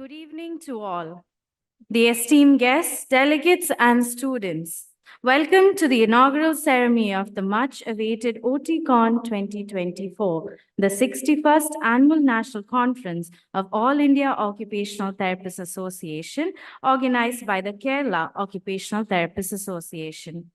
Good evening to all. The esteemed guests, delegates, and students. Welcome to the inaugural ceremony of the much-awaited OTICON 2024, the 61st Annual National Conference of All India Occupational Therapists Association, organized by the Kerala Occupational Therapists Association.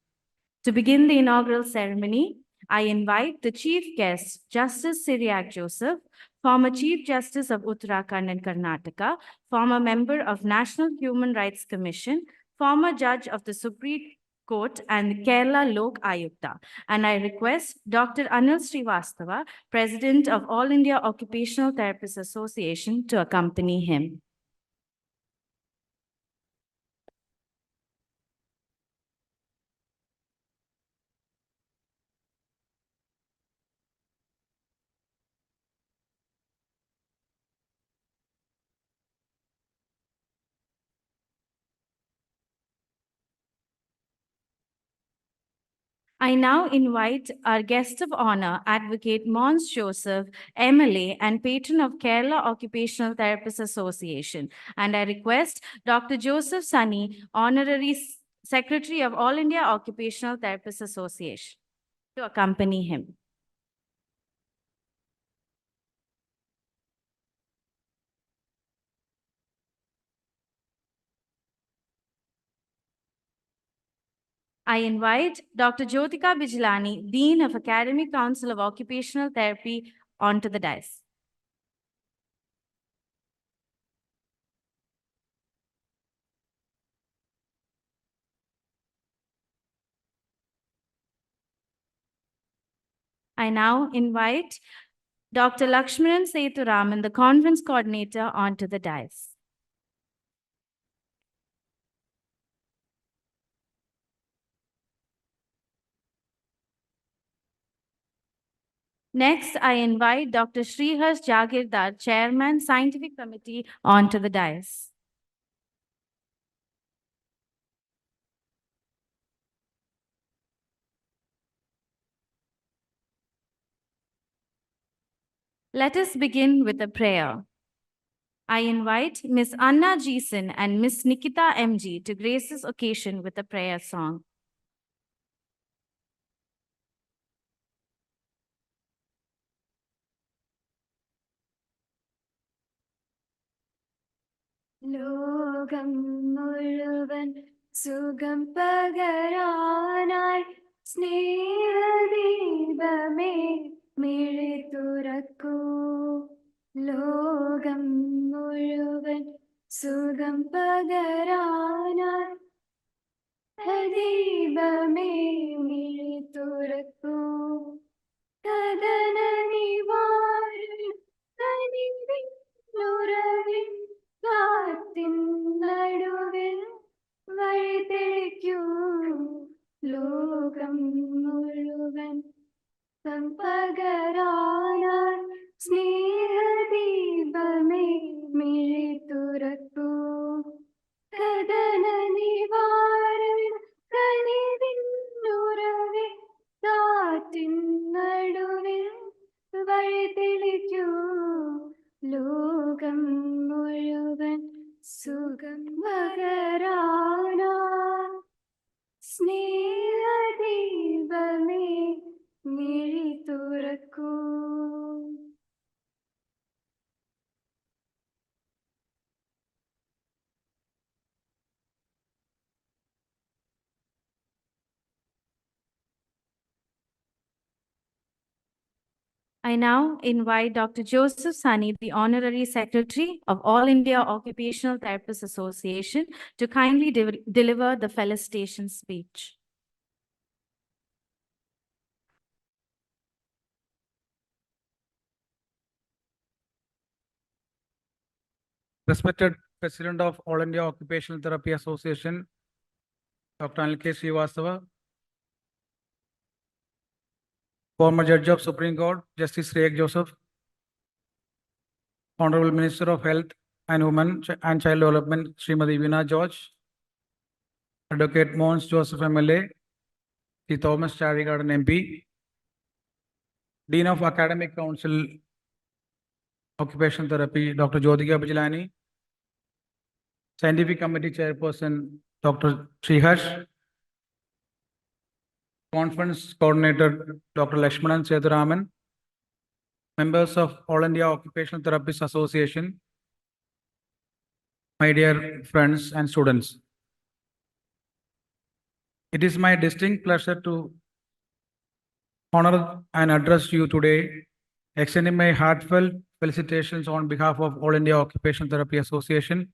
To begin the inaugural ceremony, I invite the chief guest, Justice Syriac Joseph, former Chief Justice of Uttarakhand and Karnataka, former member of National Human Rights Commission, former judge of the Supreme Court and Kerala Lok AIOTA. And I request Dr. Anil Srivastava, President of All India Occupational Therapists Association, to accompany him. I now invite our guest of honor, Advocate Mons Joseph, MLA and patron of Kerala Occupational Therapists Association. And I request Dr. Joseph Sunny, Honorary Secretary of All India Occupational Therapists Association, to accompany him. I invite Dr. Jyotika Bijlani, Dean of Academic Council of Occupational Therapy, onto the dais. I now invite Dr. Lakshmanan Sethuraman, the conference coordinator, onto the dais. Next, I invite Dr. Srihas Jagirdar, Chairman, Scientific Committee, onto the dais. Let us begin with a prayer. I invite Ms. Anna Jason and Ms. Nikita MG to grace this occasion with a prayer song. ലോകം മുഴുവൻ സുഖം പകരാനായി സ്നേഹദീപമേ മിഴി തുറക്കൂ. ലോകം മുഴുവൻ സുഖം പകരാനായി ദീപമേ മിഴി തുറക്കൂ. കഥന നിവാരണ നുറവിൻ കാത്തിൻ നടുവിൽ വഴി തെളിക്കൂ. ലോകം മുഴുവൻ പകരാനായി സ്നേഹദീപമേ മിഴി തുറക്കൂ. കഥന നിവാരണ കനിവിൻ നുറവിൽ കാത്തിൻ നടുവിൽ വഴി തെളിക്കൂ. ലോകം മുഴുവൻ സുഖം പകരാനായി സ്നേഹദീപമേ മിഴി തുറക്കൂ. I now invite Dr. Joseph Sunny, the Honorary Secretary of All India Occupational Therapists Association, to kindly deliver the felicitation speech. Respected President of All India Occupational Therapy Association, Dr. Anil K. Srivastava, former Judge of Supreme Court, Justice Syriac Joseph, Honorable Minister of Health and Women and Child Development, Srimati Veena George, Advocate Mons Joseph MLA, T. Thomas Charigarden MP, Dean of Academic Council Occupational Therapy, Dr. Jyotika Bijlani, Scientific Committee Chairperson, Dr. Sriharsh, Conference Coordinator, Dr. Lakshmanan Sethuraman, members of All India Occupational Therapists Association, my dear friends and students. It is my distinct pleasure to honor and address you today, extending my heartfelt felicitations on behalf of All India Occupational Therapy Association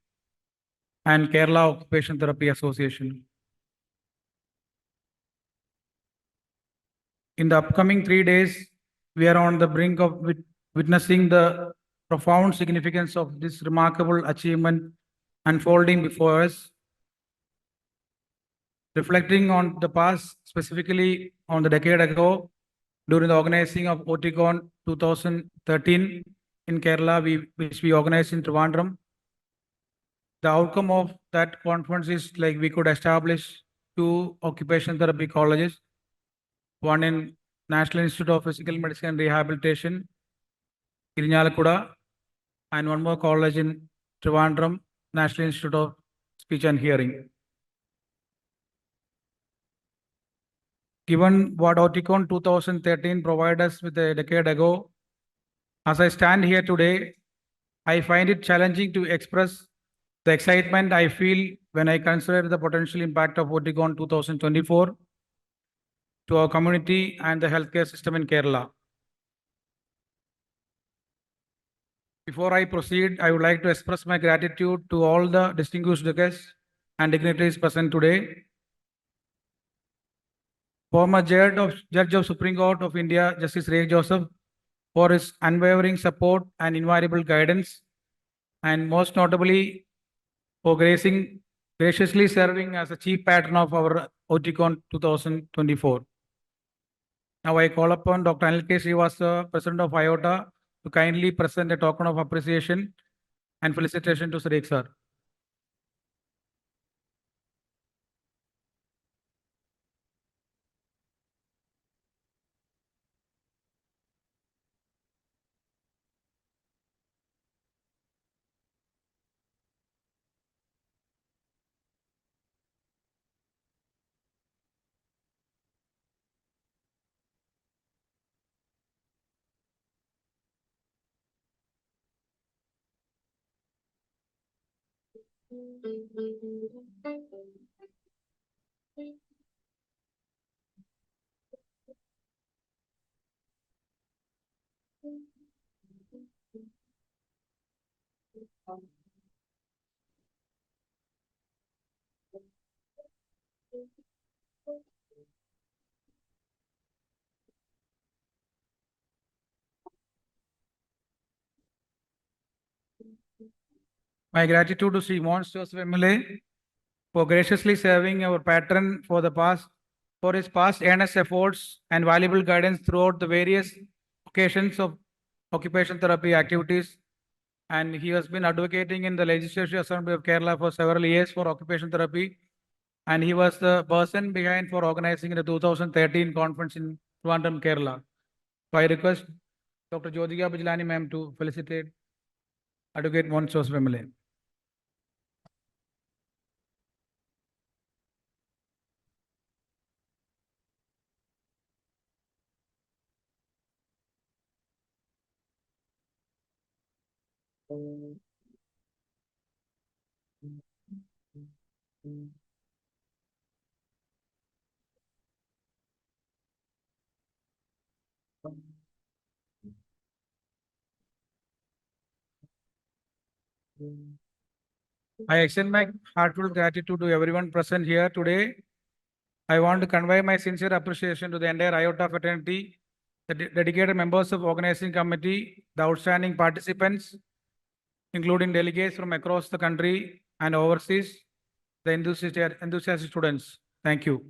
and Kerala Occupational Therapy Association. In the upcoming 3 days, we are on the brink of witnessing the profound significance of this remarkable achievement unfolding before us. Reflecting on the past, specifically on the decade ago, during the organizing of OTICON 2013 in Kerala, which we organized in Trivandrum. The outcome of that conference is like we could establish 2 occupational therapy colleges, one in National Institute of Physical Medicine and Rehabilitation, Irinjalakuda, and one more college in Trivandrum, National Institute of Speech and Hearing. Given what OTICON 2013 provided us with a decade ago, as I stand here today, I find it challenging to express the excitement I feel when I consider the potential impact of OTICON 2024 to our community and the healthcare system in Kerala. Before I proceed, I would like to express my gratitude to all the distinguished guests and dignitaries present today. Former Judge of Supreme Court of India, Justice Ray Joseph, for his unwavering support and invaluable guidance, and most notably for graciously serving as a chief patron of our OTICON 2024. Now I call upon Dr. Anil K. Srivastava, President of AIOTA, to kindly present a token of appreciation and felicitation to Sadiq sir. My gratitude to Sri Mons Joseph MLA for graciously serving our patron for his past earnest efforts and valuable guidance throughout the various occasions of occupational therapy activities. And he has been advocating in the Legislative Assembly of Kerala for several years for occupational therapy. And he was the person behind for organizing the 2013 conference in Trivandrum, Kerala. So I request Dr. Jyotika Bijlani ma'am to felicitate Advocate Mons Joseph MLA. I extend my heartfelt gratitude to everyone present here today. I want to convey my sincere appreciation to the entire IOTA fraternity, the dedicated members of organizing committee, the outstanding participants, including delegates from across the country and overseas, the enthusiastic students. Thank you.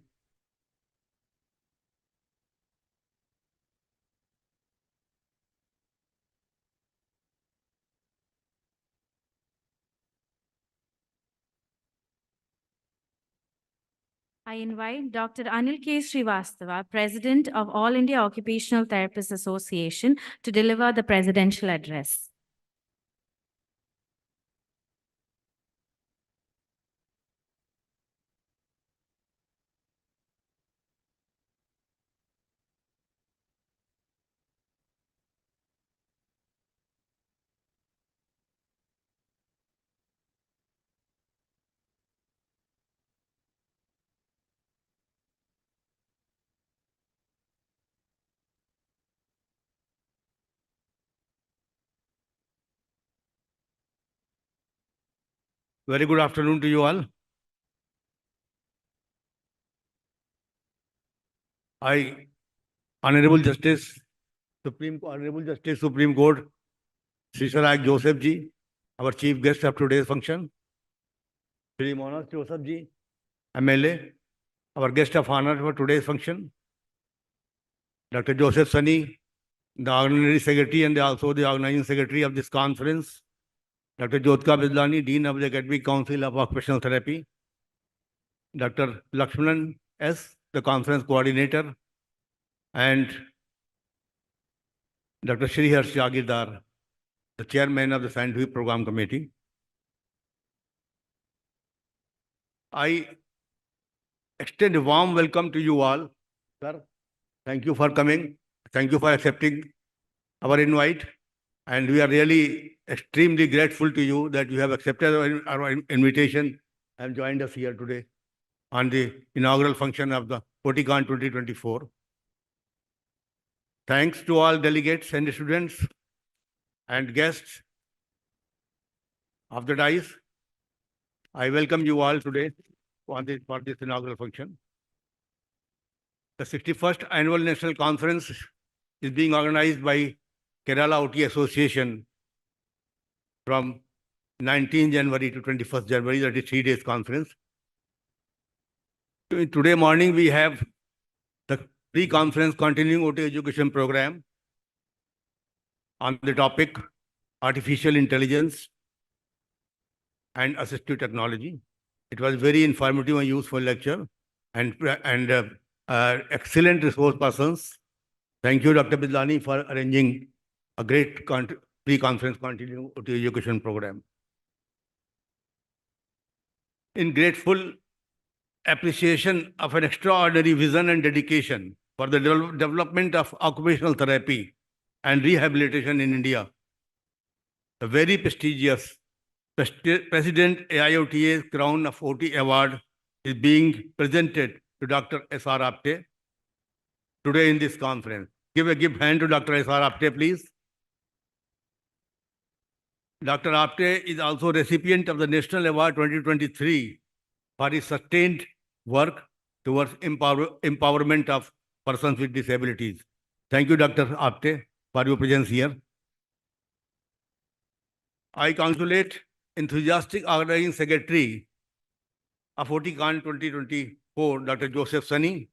I invite Dr. Anil K. Srivastava, President of All India Occupational Therapists Association, to deliver the presidential address. Very good afternoon to you all. Honorable Justice Supreme Court, Sri Sarag Joseph Ji, our chief guest of today's function, Sri Monas Joseph Ji, MLA, our guest of honor for today's function, Dr. Joseph Sani, the Honorary Secretary and also the Organizing Secretary of this conference, Dr. Jyotika Bidlani, Dean of the Academic Council of Occupational Therapy, Dr. Lakshmanan S., the Conference Coordinator, and Dr. Shrihar Jagirdar, the Chairman of the Scientific Program Committee. I extend a warm welcome to you all. Sir, thank you for coming. Thank you for accepting our invite. And we are really extremely grateful to you that you have accepted our invitation and joined us here today on the inaugural function of the OTICON 2024. Thanks to all delegates and students and guests of the dais. I welcome you all today for this inaugural function. The 61st Annual National Conference is being organized by Kerala OT Association from 19 January to 21st January, that is 3 days conference. Today morning, we have the pre-conference continuing OT education program on the topic artificial intelligence and assistive technology. It was very informative and useful lecture and excellent resource persons. Thank you, Dr. Bidlani, for arranging a great pre-conference continuing OT education program. In grateful appreciation of an extraordinary vision and dedication for the development of occupational therapy and rehabilitation in India, the very prestigious President AIOTA's Crown of OT Award is being presented to Dr. S.R. Apte today in this conference. Give a hand to Dr. S.R. Apte, please. Dr. Apte is also recipient of the National Award 2023 for his sustained work towards empowerment of persons with disabilities. Thank you, Dr. Apte, for your presence here. I congratulate enthusiastic organizing secretary of OTICON 2024, Dr. Joseph Sani,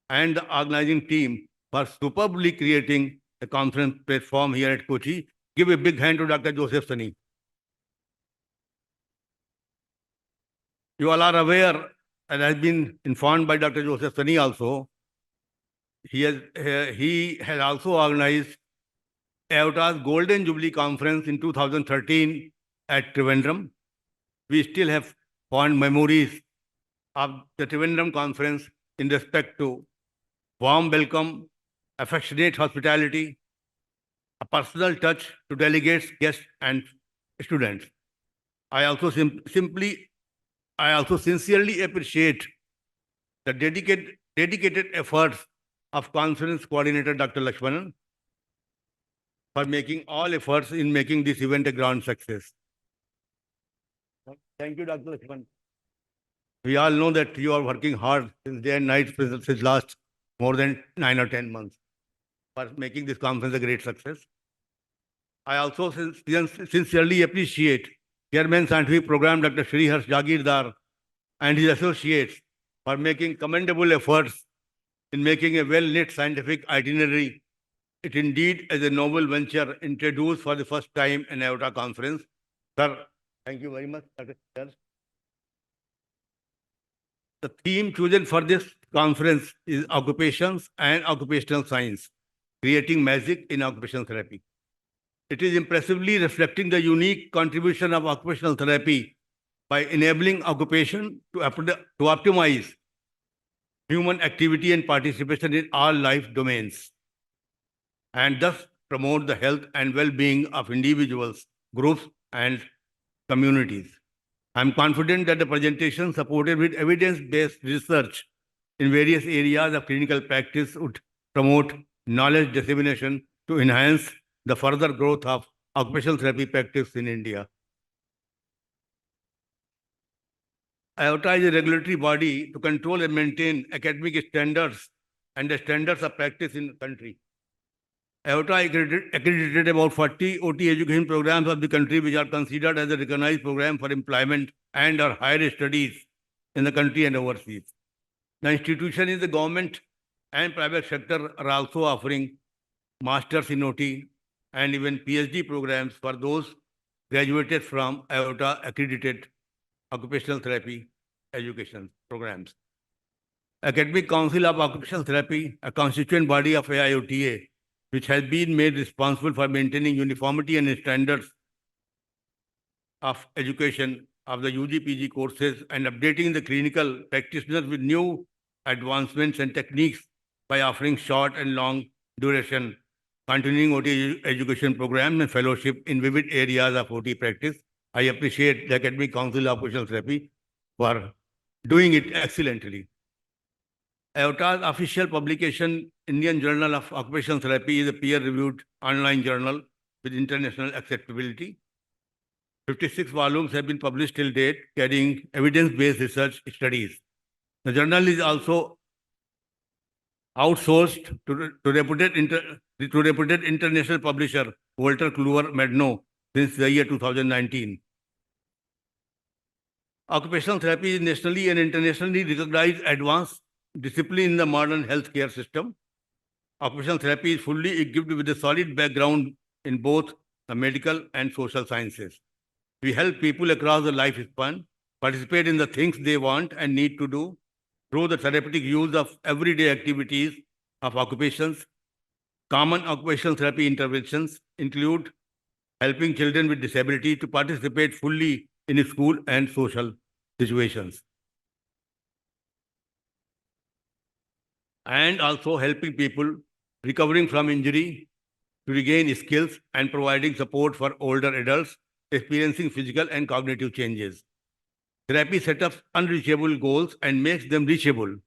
and the organizing team for superbly creating a conference platform here at Kochi. Give a big hand to Dr. Joseph Sani. You all are aware, and has been informed by Dr. Joseph Sani also, he has also organized AIOTA's Golden Jubilee Conference in 2013 at Trivandrum. We still have fond memories of the Trivandrum conference in respect to warm welcome, affectionate hospitality, a personal touch to delegates, guests, and students. I also sincerely appreciate the dedicated efforts of conference coordinator Dr. Lakshmanan for making all efforts in making this event a grand success. Thank you, Dr. Lakshmanan. We all know that you are working hard since day and night since last more than 9 or 10 months for making this conference a great success. I also sincerely appreciate Chairman Scientific Program Dr. Shrihar Jagirdar and his associates for making commendable efforts in making a well-lit scientific itinerary. It indeed is a noble venture introduced for the first time in AIOTA conference. Sir, thank you very much, Dr. Sir. The theme chosen for this conference is Occupations and Occupational Science, Creating Magic in Occupational Therapy. It is impressively reflecting the unique contribution of occupational therapy by enabling occupation to optimize human activity and participation in all life domains, and thus promote the health and well-being of individuals, groups, and communities. I am confident that the presentation, supported with evidence-based research in various areas of clinical practice, would promote knowledge dissemination to enhance the further growth of occupational therapy practice in India. AIOTA is a regulatory body to control and maintain academic standards and the standards of practice in the country. AIOTA accredited about 40 OT education programs of the country, which are considered as a recognized program for employment and or higher studies in the country and overseas. The institution in the government and private sector are also offering masters in OT and even PhD programs for those graduated from AIOTA accredited occupational therapy education programs. Academic Council of Occupational Therapy, a constituent body of AIOTA, which has been made responsible for maintaining uniformity and standards of education of the UG/PG courses and updating the clinical practitioners with new advancements and techniques by offering short and long duration continuing OT education programs and fellowship in vivid areas of OT practice. I appreciate the Academic Council of Occupational Therapy for doing it excellently. AIOTA's official publication, Indian Journal of Occupational Therapy, is a peer-reviewed online journal with international acceptability. 56 volumes have been published till date, carrying evidence-based research studies. The journal is also outsourced to reputed international publisher Walter Kluwer Medno since the year 2019. Occupational therapy is nationally and internationally recognized advanced discipline in the modern healthcare system. Occupational therapy is fully equipped with a solid background in both the medical and social sciences. We help people across the lifespan participate in the things they want and need to do through the therapeutic use of everyday activities of occupations. Common occupational therapy interventions include helping children with disability to participate fully in school and social situations, and also helping people recovering from injury to regain skills and providing support for older adults experiencing physical and cognitive changes. Therapy sets up unreachable goals and makes them reachable.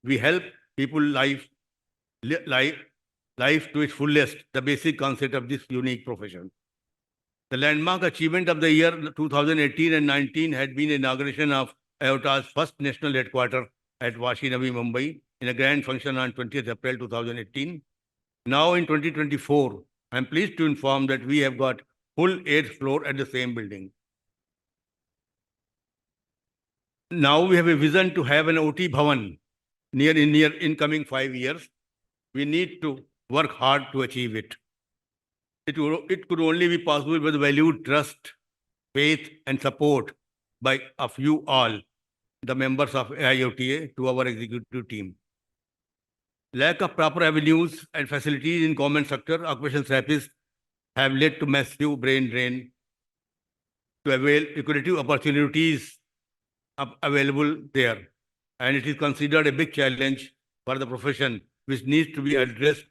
We help people life to its fullest, the basic concept of this unique profession. The landmark achievement of the year 2018 and 19 had been inauguration of AIOTA's first national headquarters at Vashi Navi, Mumbai, in a grand function on 20th April 2018. Now in 2024, I am pleased to inform that we have got full 8th floor at the same building. Now we have a vision to have an OT Bhavan in coming 5 years. We need to work hard to achieve it. It could only be possible with valued trust, faith, and support of you all, the members of AIOTA, to our executive team. Lack of proper avenues and facilities in government sector occupational therapists have led to massive brain drain to avail equitable opportunities available there. And it is considered a big challenge for the profession, which needs to be addressed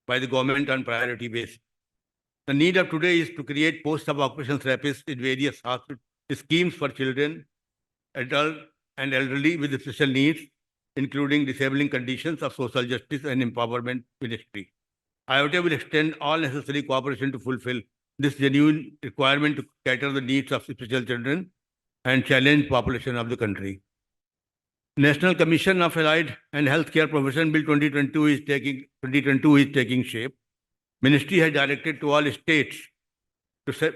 by the government on priority basis. The need of today is to create posts of occupational therapists in various schemes for children, adult and elderly with special needs, including disabling conditions of social justice and empowerment ministry. AIOTA will extend all necessary cooperation to fulfill this genuine requirement to cater the needs of special children and challenged population of the country. National Commission of Allied and Healthcare Profession Bill 2022 is taking shape. Ministry has directed to all states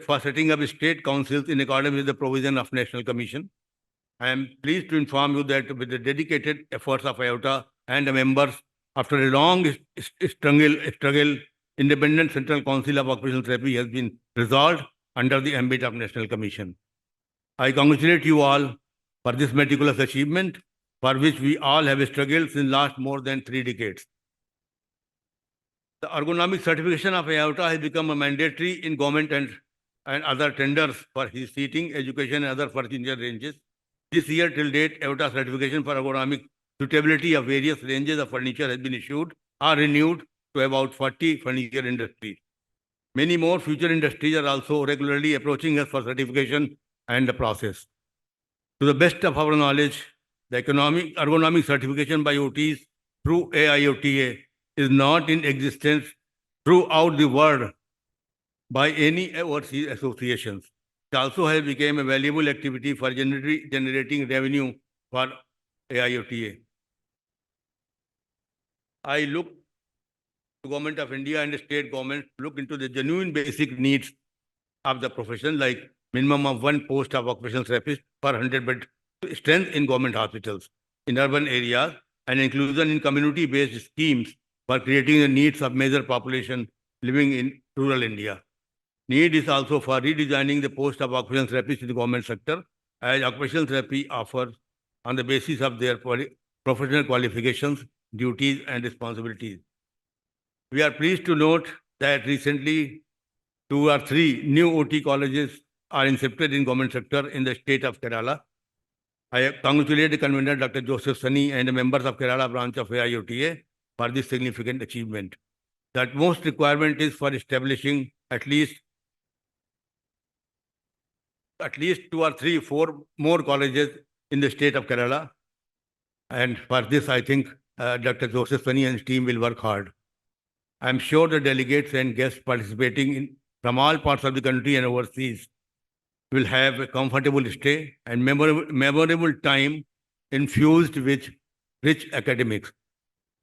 for setting up state councils in accordance with the provision of National Commission. I am pleased to inform you that with the dedicated efforts of AIOTA and the members, after a long struggle, Independent Central Council of Occupational Therapy has been resolved under the ambit of National Commission. I congratulate you all for this meticulous achievement, for which we all have struggled since last more than 3 decades. The ergonomic certification of AIOTA has become a mandatory in government and other tenders for his seating, education, and other furniture ranges. This year till date, AIOTA certification for ergonomic suitability of various ranges of furniture has been issued or renewed to about 40 furniture industries. Many more future industries are also regularly approaching us for certification and the process. To the best of our knowledge, the ergonomic certification by OTs through AIOTA is not in existence throughout the world by any overseas associations. It also has become a valuable activity for generating revenue for AIOTA. I look to Government of India and the state government to look into the genuine basic needs of the profession, like minimum of 1 post of occupational therapist per 100 bed strength in government hospitals in urban areas, and inclusion in community-based schemes for creating the needs of major population living in rural India. Need is also for redesigning the post of occupational therapist in the government sector, as occupational therapy offers on the basis of their professional qualifications, duties, and responsibilities. We are pleased to note that recently 2 or 3 new OT colleges are incepted in government sector in the state of Kerala. I congratulate the convener, Dr. Joseph Sunny, and the members of Kerala branch of AIOTA for this significant achievement. The utmost requirement is for establishing at least 2 or 3, 4 more colleges in the state of Kerala. And for this, I think Dr. Joseph Sunny and his team will work hard. I am sure the delegates and guests participating from all parts of the country and overseas will have a comfortable stay and memorable time infused with rich academics.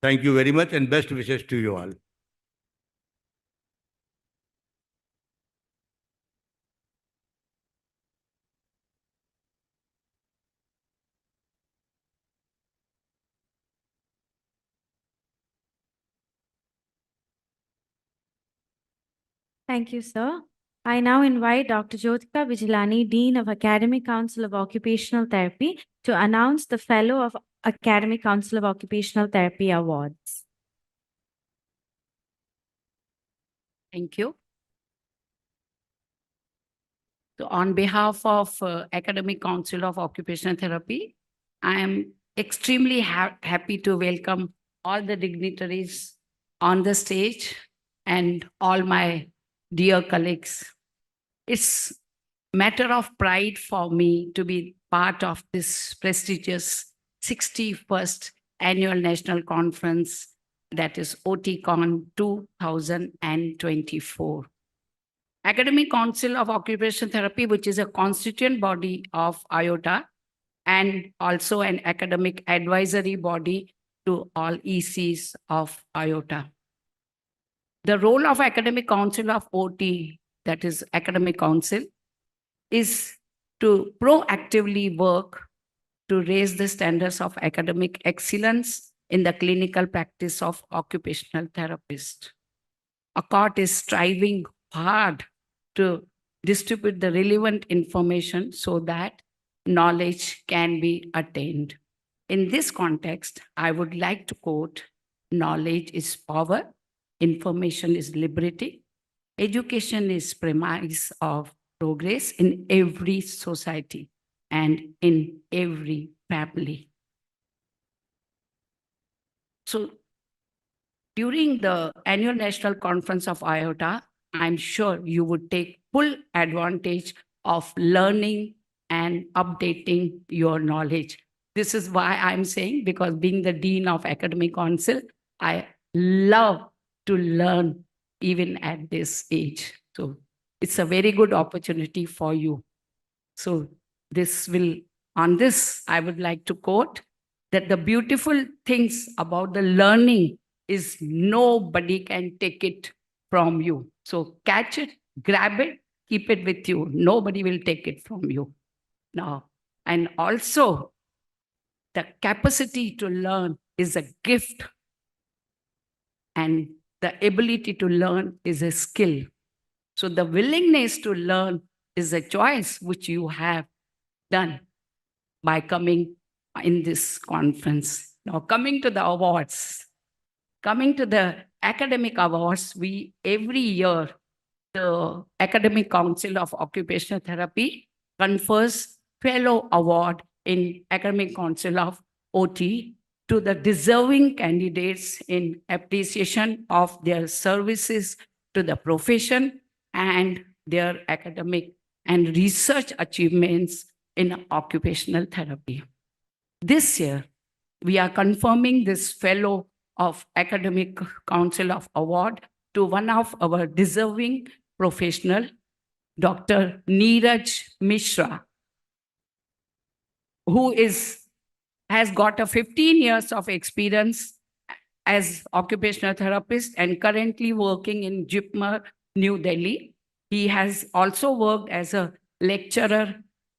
Thank you very much and best wishes to you all. Thank you, sir. I now invite Dr. Jyotika Vigilani, Dean of Academic Council of Occupational Therapy, to announce the Fellow of Academic Council of Occupational Therapy Awards. Thank you. So on behalf of Academic Council of Occupational Therapy, I am extremely happy to welcome all the dignitaries on the stage and all my dear colleagues. It's matter of pride for me to be part of this prestigious 61st Annual National Conference, that is OTICON 2024. Academic Council of Occupational Therapy, which is a constituent body of AIOTA and also an academic advisory body to all ECs of AIOTA. The role of Academic Council of OT, that is Academic Council, is to proactively work to raise the standards of academic excellence in the clinical practice of occupational therapists. ACOT is striving hard to distribute the relevant information so that knowledge can be attained. In this context, I would like to quote, "Knowledge is power, information is liberty, education is premise of progress in every society and in every family." So during the annual national conference of AIOTA, I'm sure you would take full advantage of learning and updating your knowledge. This is why I'm saying, because being the Dean of Academic Council, I love to learn even at this age. So it's a very good opportunity for you. So on this, I would like to quote that the beautiful things about the learning is nobody can take it from you. So catch it, grab it, keep it with you. Nobody will take it from you. Now, and also the capacity to learn is a gift, and the ability to learn is a skill. So the willingness to learn is a choice which you have done by coming in this conference. Now, coming to the awards, coming to the academic awards, every year, the Academic Council of Occupational Therapy confers Fellow Award in Academic Council of OT to the deserving candidates in appreciation of their services to the profession and their academic and research achievements in occupational therapy. This year, we are confirming this Fellow of Academic Council of Award to one of our deserving professional Dr. Neeraj Mishra, who has got a 15 years of experience as occupational therapist and currently working in JIPMER, New Delhi. He has also worked as a lecturer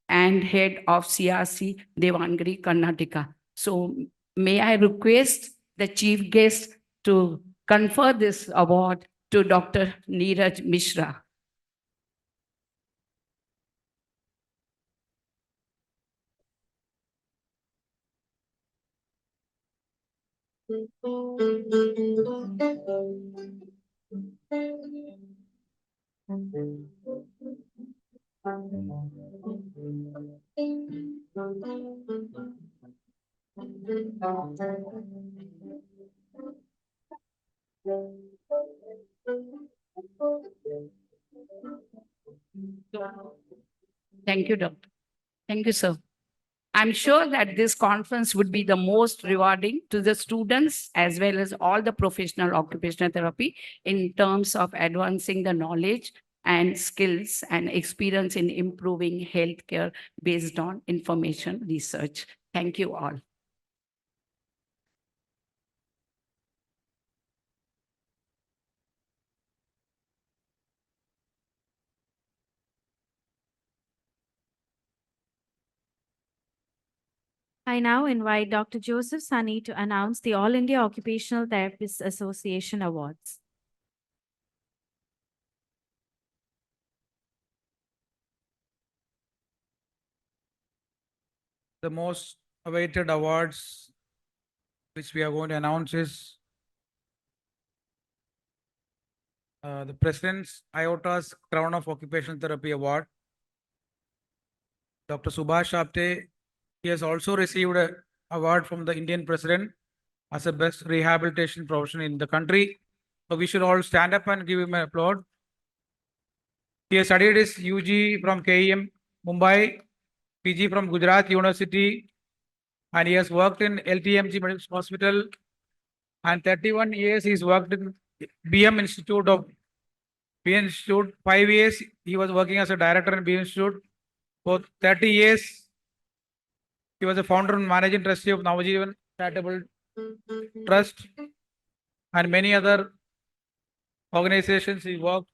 and head of CRC, Devangiri, Karnataka. So may I request the chief guest to confer this award to Dr. Neeraj Mishra. Thank you, Doctor. Thank you, sir. I'm sure that this conference would be the most rewarding to the students as well as all the professional occupational therapy in terms of advancing the knowledge and skills and experience in improving healthcare based on information research. Thank you all. I now invite Dr. Joseph Sunny to announce the All India Occupational Therapists Association Awards. The most awaited awards which we are going to announce is the President's AIOTA's Crown of Occupational Therapy Award. Dr. Subhash Apte, he has also received an award from the Indian President as a best rehabilitation professional in the country. So we should all stand up and give him an applaud. He has studied his UG from KEM, Mumbai, PG from Gujarat University, and he has worked in LTMG Medical Hospital, and 31 years he's worked in BM Institute of BM Institute. 5 years he was working as a director in BM Institute. For 30 years he was a founder and managing trustee of Navajivan Charitable Trust and many other organizations he worked.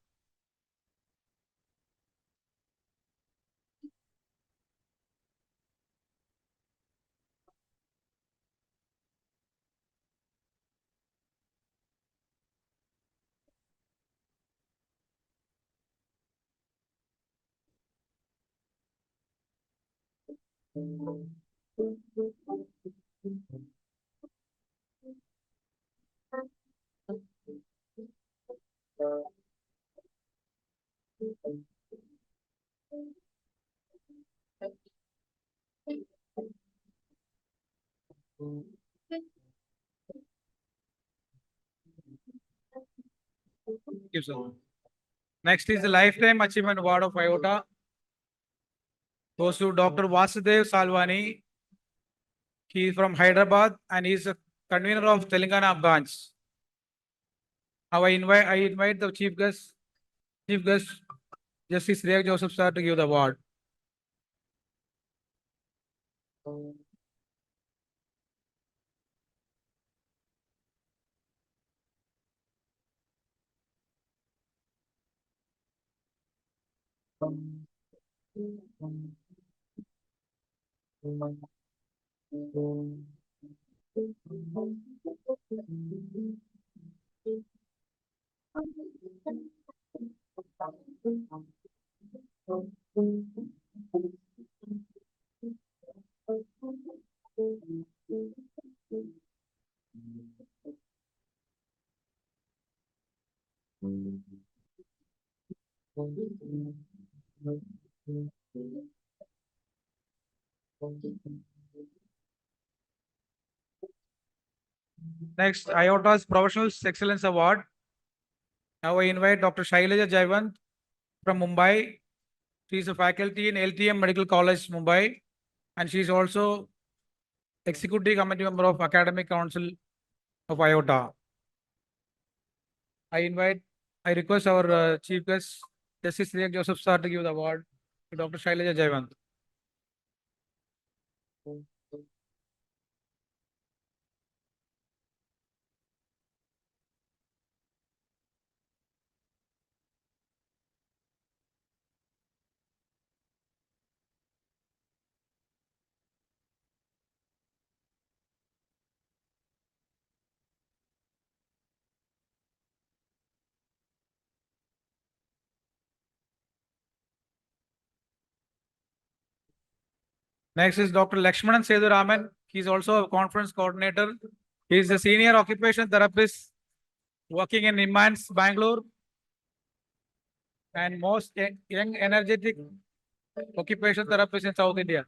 Thank you, sir. Next is the Lifetime Achievement Award of AIOTA. Goes to Dr. Vasudev Salwani. He is from Hyderabad and he is a convener of Telangana branch. Now I invite the chief guest, Justice Reak Joseph sir, to give the award. Next, AIOTA's Professional Excellence Award. Now I invite Dr. Shailaja Jayawant from Mumbai. She is a faculty in LTM Medical College, Mumbai, and she is also Executive Committee member of Academic Council of AIOTA. I request our chief guest, Justice Riek Joseph Sir to give the award to Dr. Shailaja Jayawant. Next is Dr. Lakshmanan Seduraman. He is also a conference coordinator. He is a senior occupational therapist working in Immense, Bangalore, and most young energetic occupational therapist in South India.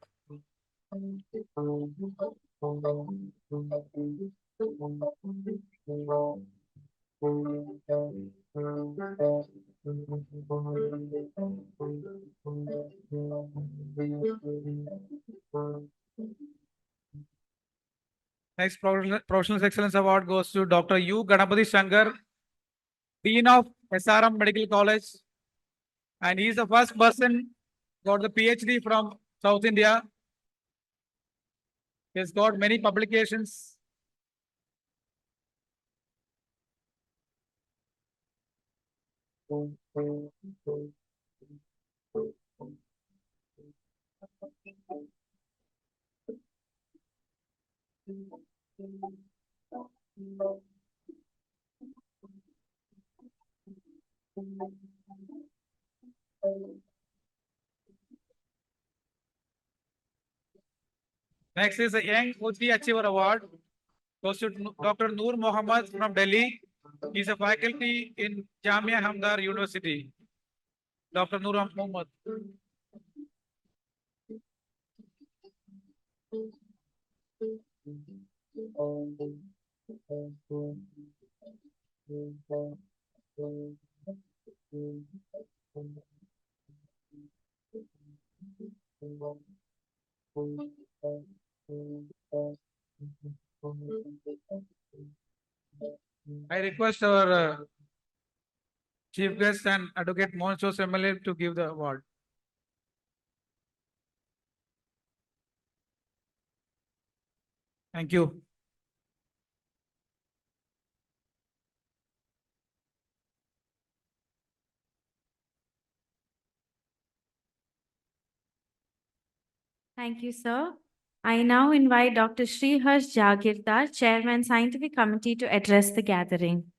Next Professional Excellence Award goes to Dr. U. Ganapati Shankar, Dean of SRM Medical College. And he is the first person got the PhD from South India. He has got many publications. Next is the Young OT Achiever Award. Goes to Dr. Noor Mohammed from Delhi. He is a faculty in Jamia Hamdar University. Dr. Noor Mohammed. I request our Chief Guest and Advocate Monsos MLA to give the award. Thank you. Thank you, sir. I now invite Dr. Sriharsh Jagirdar, Chairman, Scientific Committee, to address the gathering.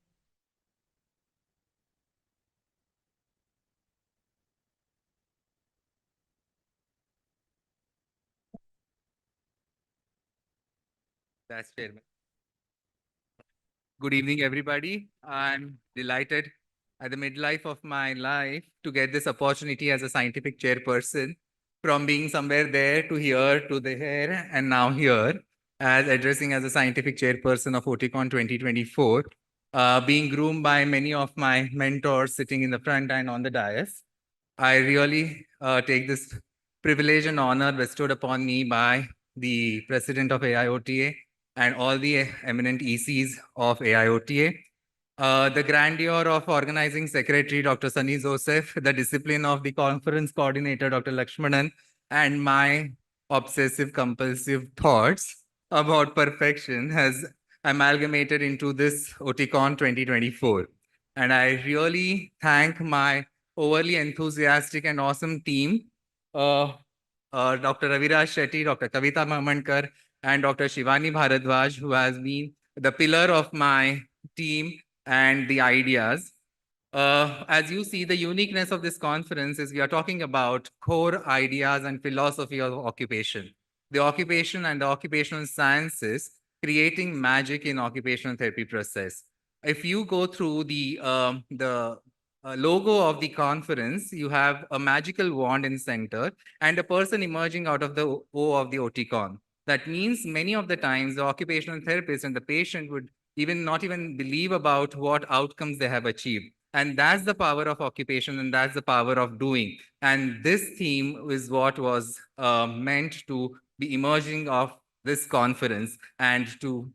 That's Chairman. Good evening, everybody. I'm delighted at the midlife of my life to get this opportunity as a scientific chairperson, from being somewhere there to here to there and now here, as addressing as a scientific chairperson of OTICON 2024, being groomed by many of my mentors sitting in the front and on the dais. I really take this privilege and honor bestowed upon me by the president of AIOTA and all the eminent ECs of AIOTA. The grandeur of organizing secretary, Dr. Sunny Joseph, the discipline of the conference coordinator, Dr. Lakshmanan, and my obsessive compulsive thoughts about perfection has amalgamated into this OTICON 2024. And I really thank my overly enthusiastic and awesome team, Dr. Raviraj Shetty, Dr. Kavita Mamankar, and Dr. Shivani Bharadwaj, who has been the pillar of my team and the ideas. As you see, the uniqueness of this conference is we are talking about core ideas and philosophy of occupation. The occupation and the occupational sciences creating magic in occupational therapy process. If you go through the logo of the conference, you have a magical wand in center and a person emerging out of the O of the OTICON. That means many of the times the occupational therapist and the patient would not even believe about what outcomes they have achieved. And that's the power of occupation and that's the power of doing. And this theme is what was meant to be emerging of this conference and to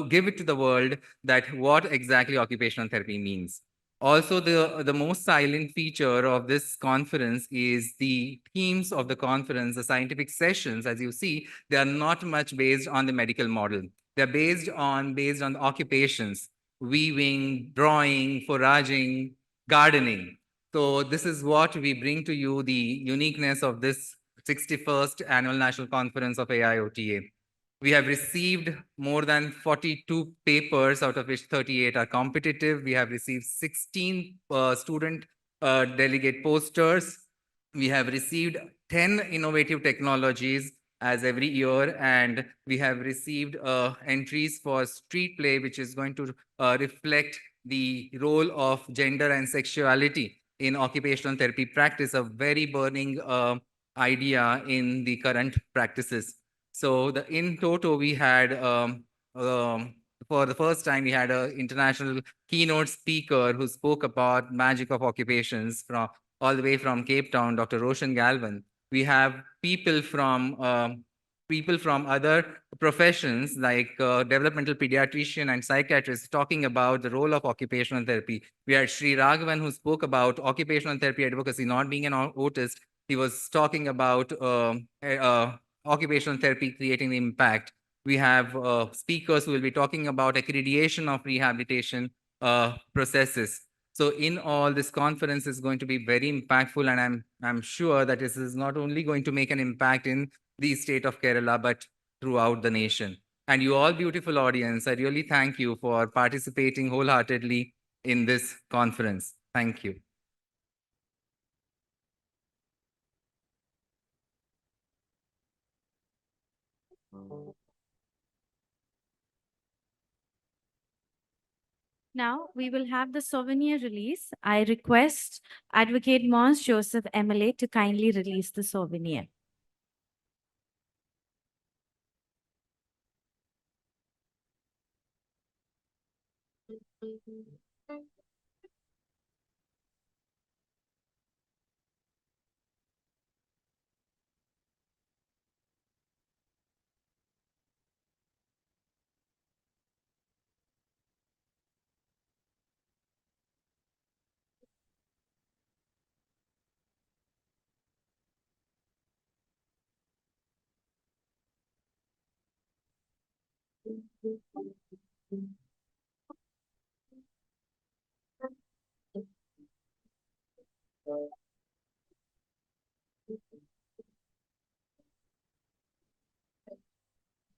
give it to the world that what exactly occupational therapy means. Also, the most silent feature of this conference is the themes of the conference, the scientific sessions. As you see, they are not much based on the medical model. They're based on the occupations, weaving, drawing, foraging, gardening. So this is what we bring to you, the uniqueness of this 61st Annual National Conference of AIOTA. We have received more than 42 papers, out of which 38 are competitive. We have received 16 student delegate posters. We have received 10 innovative technologies as every year, and we have received entries for street play, which is going to reflect the role of gender and sexuality in occupational therapy practice, a very burning idea in the current practices. So in toto, we had for the first time, we had an international keynote speaker who spoke about magic of occupations from all the way from Cape Town, Dr. Roshan Galvin. We have people from other professions like developmental pediatrician and psychiatrists talking about the role of occupational therapy. We had Sri Raghavan, who spoke about occupational therapy advocacy, not being an autist. He was talking about occupational therapy creating the impact. We have speakers who will be talking about accreditation of rehabilitation processes. So in all, this conference is going to be very impactful, and I'm sure that this is not only going to make an impact in the state of Kerala, but throughout the nation. And you all beautiful audience, I really thank you for participating wholeheartedly in this conference. Thank you. Now we will have the souvenir release. I request Advocate Mons Joseph MLA to kindly release the souvenir.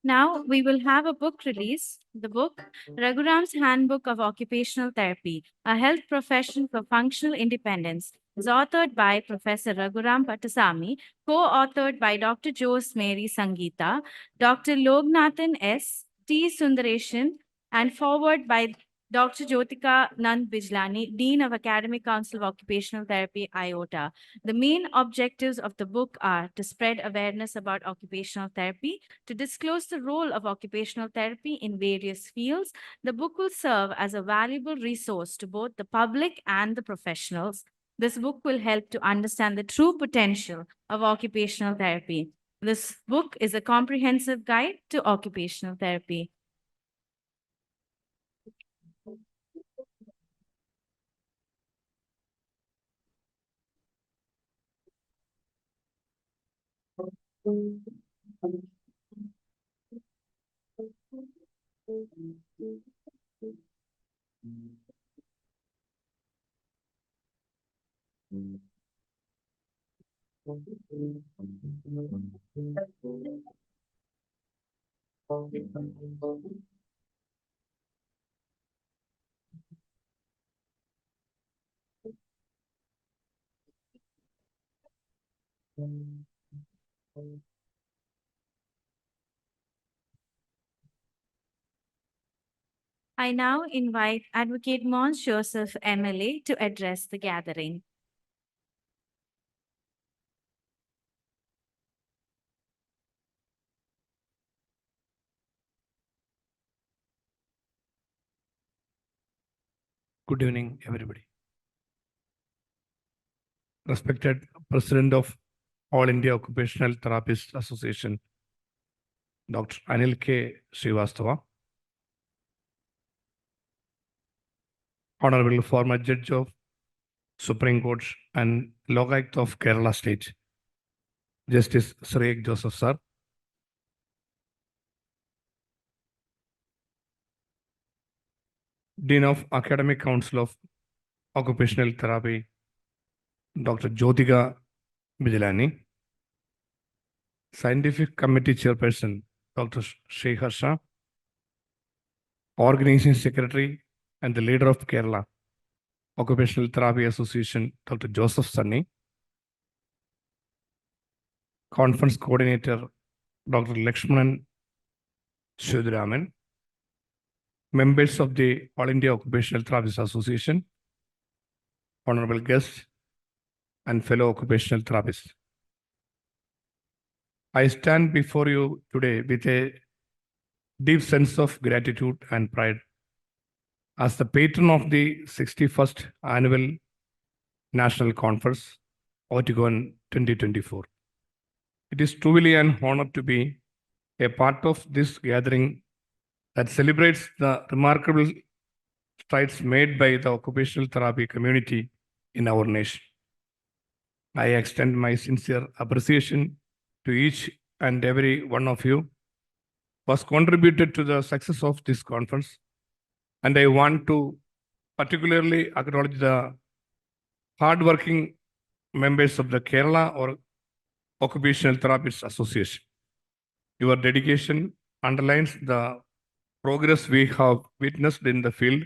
Now we will have a book release. The book, Raghuram's Handbook of Occupational Therapy, A Health Profession for Functional Independence, is authored by Professor Raghuram Pattasamy, co-authored by Dr. Jose Mary Sangeeta, Dr. Lognathan S. T. Sundareshan, and forward by Dr. Jyotika Nand Bijlani, Dean of Academic Council of Occupational Therapy, AIOTA. The main objectives of the book are to spread awareness about occupational therapy, to disclose the role of occupational therapy in various fields. The book will serve as a valuable resource to both the public and the professionals. This book will help to understand the true potential of occupational therapy. This book is a comprehensive guide to occupational therapy. I now invite Advocate Mons Joseph MLA to address the gathering. Good evening, everybody. Respected President of All India Occupational Therapists Association, Dr. Anil K. Srivastava. Honorable former Judge of Supreme Court and Lokaयुक्त of Kerala State, Justice Sri Joseph Sir, Dean of Academic Council of Occupational Therapy, Dr. Jyotika Bijilani, Scientific Committee Chairperson, Dr. Sheikh Harsha, Organizing Secretary and the leader of Kerala Occupational Therapy Association, Dr. Joseph Sunny, Conference Coordinator, Dr. Lakshmanan Shudiraman, members of the All India Occupational Therapists Association, honorable guests, and fellow occupational therapists. I stand before you today with a deep sense of gratitude and pride as the patron of the 61st Annual National Conference, OTICON 2024. It is truly an honor to be a part of this gathering that celebrates the remarkable strides made by the occupational therapy community in our nation. I extend my sincere appreciation to each and every one of you who has contributed to the success of this conference. And I want to particularly acknowledge the hardworking members of the Kerala or Occupational Therapists Association. Your dedication underlines the progress we have witnessed in the field,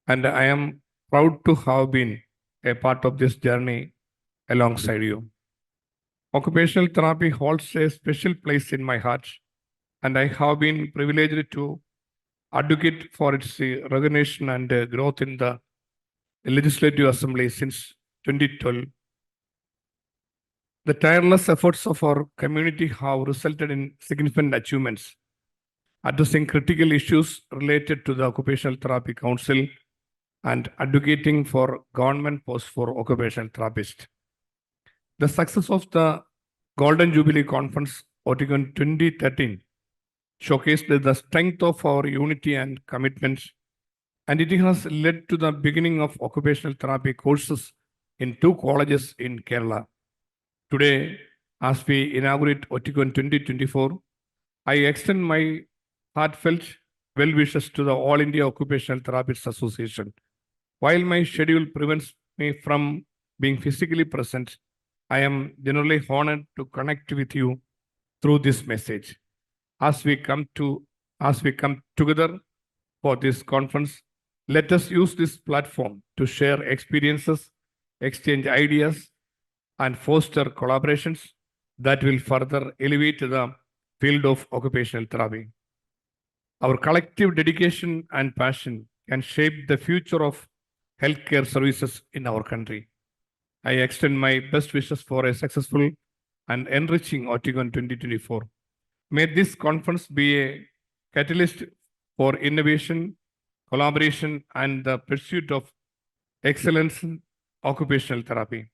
and I am proud to have been a part of this journey alongside you. Occupational therapy holds a special place in my heart, and I have been privileged to advocate for its recognition and growth in the Legislative Assembly since 2012. The tireless efforts of our community have resulted in significant achievements, addressing critical issues related to the Occupational Therapy Council and advocating for government posts for occupational therapists. The success of the Golden Jubilee Conference, OTICON 2013, showcased the strength of our unity and commitment, and it has led to the beginning of occupational therapy courses in 2 colleges in Kerala. Today, as we inaugurate OTICON 2024, I extend my heartfelt well wishes to the All India Occupational Therapists Association. While my schedule prevents me from being physically present, I am genuinely honored to connect with you through this message. As we come together for this conference, let us use this platform to share experiences, exchange ideas, and foster collaborations that will further elevate the field of occupational therapy. Our collective dedication and passion can shape the future of healthcare services in our country. I extend my best wishes for a successful and enriching OTICON 2024. May this conference be a catalyst for innovation, collaboration, and the pursuit of excellence in occupational therapy.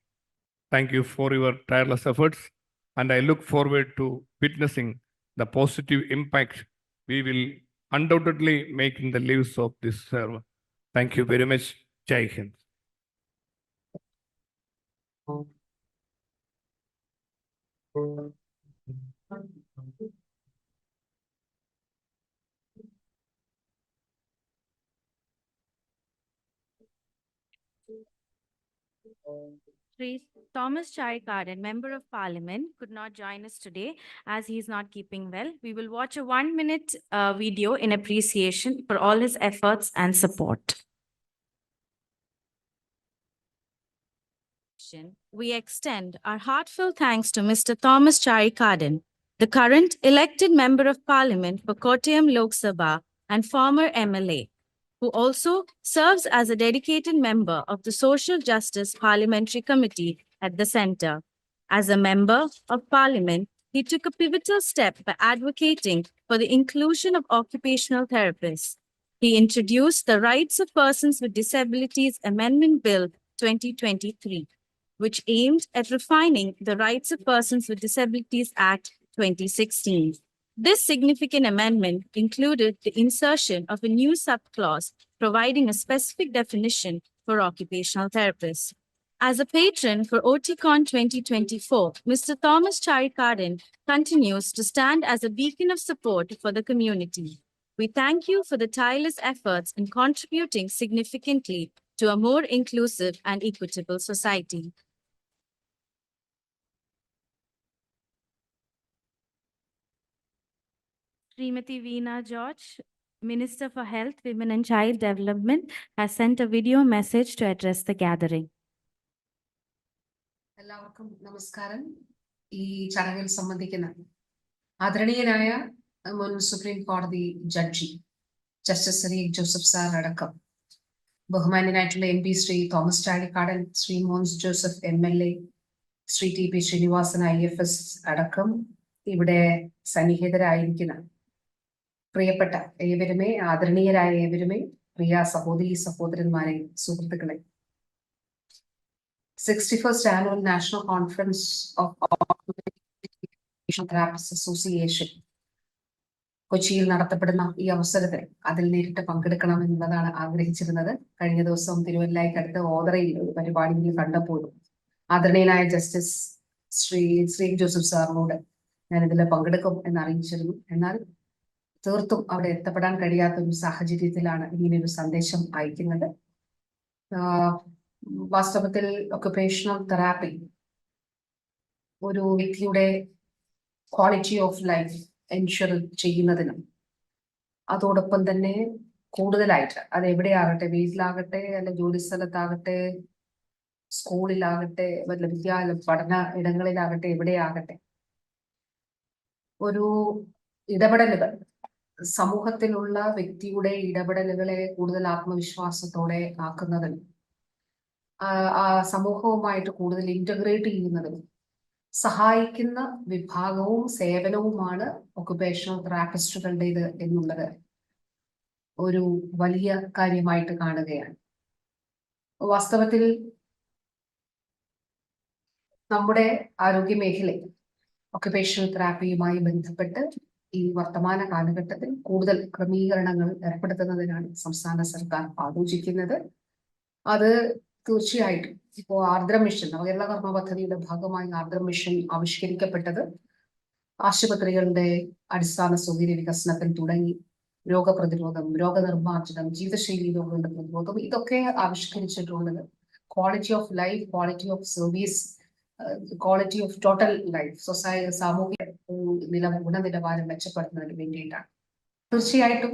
Thank you for your tireless efforts, and I look forward to witnessing the positive impact we will undoubtedly make in the lives of this server. Thank you very much. Jai Hind. Sri Thomas Charikadhan, Member of Parliament, could not join us today as he is not keeping well. We will watch a 1-minute video in appreciation for all his efforts and support. We extend our heartfelt thanks to Mr. Thomas Charikadhan, the current elected Member of Parliament for Kottayam Lok Sabha and former MLA, who also serves as a dedicated member of the Social Justice Parliamentary Committee at the Centre. As a Member of Parliament, he took a pivotal step by advocating for the inclusion of occupational therapists. He introduced the Rights of Persons with Disabilities Amendment Bill 2023, which aimed at refining the Rights of Persons with Disabilities Act 2016. This significant amendment included the insertion of a new subclause providing a specific definition for occupational therapists. As a patron for OTICON 2024, Mr. Thomas Charikardin continues to stand as a beacon of support for the community. We thank you for the tireless efforts in contributing significantly to a more inclusive and equitable society. Srimati Veena George, Minister for Health, Women and Child Development, has sent a video message to address the gathering. എല്ലാവർക്കും നമസ്കാരം. ഈ ചടങ്ങിൽ സംബന്ധിക്കുന്ന ആദരണീയനായ മുൻ supreme കോടതി judge justice Shri Joseph sir അടക്കം ബഹുമാന്യനായിട്ടുള്ള MP Shri Thomas Chazhikadan, Shri Mons Joseph MLA, Shri TP Srinivasan IFS അടക്കം ഇവിടെ സന്നിഹിതരായിരിക്കുന്ന പ്രിയപ്പെട്ട ഏവരുമേ, ആദരണീയരായ ഏവരുമേ, പ്രിയ സഹോദരി സഹോദരന്മാരെ, സുഹൃത്തുക്കളെ, 61st Annual National Conference of Occupational Therapists Association കൊച്ചിയിൽ നടത്തപ്പെടുന്ന ഈ അവസരത്തിൽ അതിൽ നേരിട്ട് പങ്കെടുക്കണം എന്നുള്ളതാണ് ആഗ്രഹിച്ചിരുന്നത്. കഴിഞ്ഞ ദിവസം തിരുവല്ലയ്ക്കടുത്ത് ഓതറയിൽ ഒരു പരിപാടിയിൽ കണ്ടപ്പോഴും ആദരണീയനായ ജസ്റ്റിസ് ശ്രീ ജോസഫ് സാറിനോട് ഞാൻ ഇതിൽ പങ്കെടുക്കും എന്ന് അറിയിച്ചിരുന്നു. എന്നാൽ തീർത്തും അവിടെ എത്തപ്പെടാൻ കഴിയാത്ത ഒരു സാഹചര്യത്തിലാണ് ഇങ്ങനെയൊരു സന്ദേശം അയക്കുന്നത്. വാസ്തവത്തിൽ ഒക്കുപേഷണൽ തെറാപ്പി ഒരു വ്യക്തിയുടെ ക്വാളിറ്റി ഓഫ് ലൈഫ് എൻഷുർ ചെയ്യുന്നതിനും അതോടൊപ്പം തന്നെ കൂടുതലായിട്ട് അത് എവിടെയാകട്ടെ, വീട്ടിലാകട്ടെ, അല്ലെ ജോലി സ്ഥലത്താകട്ടെ, സ്കൂളിലാകട്ടെ, വല്ല വിദ്യാലയ പഠന ഇടങ്ങളിലാകട്ടെ, എവിടെയാകട്ടെ, ഒരു ഇടപെടലുകൾ, സമൂഹത്തിലുള്ള വ്യക്തിയുടെ ഇടപെടലുകളെ കൂടുതൽ ആത്മവിശ്വാസത്തോടെ ആക്കുന്നതിനും ആ സമൂഹവുമായിട്ട് കൂടുതൽ ഇന്റഗ്രേറ്റ് ചെയ്യുന്നതിനും സഹായിക്കുന്ന വിഭാഗവും സേവനവുമാണ് ഒക്കുപേഷണൽ തെറാപ്പിസ്റ്റുകളുടേത് എന്നുള്ളത് ഒരു വലിയ കാര്യമായിട്ട് കാണുകയാണ്. വാസ്തവത്തിൽ നമ്മുടെ ആരോഗ്യ മേഖലയിൽ ഒക്കുപേഷണൽ തെറാപ്പിയുമായി ബന്ധപ്പെട്ട് ഈ വർത്തമാന കാലഘട്ടത്തിൽ കൂടുതൽ ക്രമീകരണങ്ങൾ ഏർപ്പെടുത്തുന്നതിനാണ് സംസ്ഥാന സർക്കാർ ആലോചിക്കുന്നത്. അത് തീർച്ചയായിട്ടും ഇപ്പോൾ ആർദ്ര മിഷൻ, നവകേരള കർമ്മ പദ്ധതിയുടെ ഭാഗമായി ആർദ്ര മിഷൻ ആവിഷ്കരിക്കപ്പെട്ടത് ആശുപത്രികളുടെ അടിസ്ഥാന സൗകര്യ വികസനത്തിൽ തുടങ്ങി രോഗപ്രതിരോധം, രോഗനിർമ്മാർജ്ജനം, ജീവിതശൈലി രോഗങ്ങളുടെ പ്രതിരോധം, ഇതൊക്കെ ആവിഷ്കരിച്ചിട്ടുള്ളത് quality of life, quality of service, quality of total life, സാമൂഹിക ഗുണനിലവാരം മെച്ചപ്പെടുത്തുന്നതിന് വേണ്ടിയിട്ടാണ്. തീർച്ചയായിട്ടും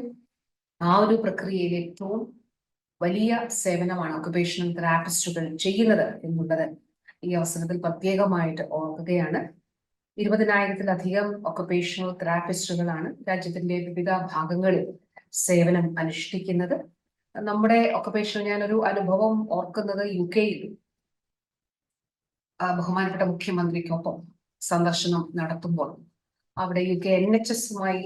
ആ ഒരു പ്രക്രിയയിൽ ഏറ്റവും വലിയ സേവനമാണ് ഒക്കുപേഷണൽ തെറാപ്പിസ്റ്റുകൾ ചെയ്യുന്നത് എന്നുള്ളത് ഈ അവസരത്തിൽ പ്രത്യേകമായിട്ട് ഓർക്കുകയാണ്. 20,000-ലധികം ഒക്കുപേഷണൽ തെറാപ്പിസ്റ്റുകളാണ് രാജ്യത്തിന്റെ വിവിധ ഭാഗങ്ങളിൽ സേവനം അനുഷ്ഠിക്കുന്നത്. നമ്മുടെ ഒക്കുപേഷണൽ, ഞാനൊരു അനുഭവം ഓർക്കുന്നത് UK-യിൽ ബഹുമാനപ്പെട്ട മുഖ്യമന്ത്രിക്കൊപ്പം സന്ദർശനം നടത്തുമ്പോൾ അവിടെ UK NHS-മായി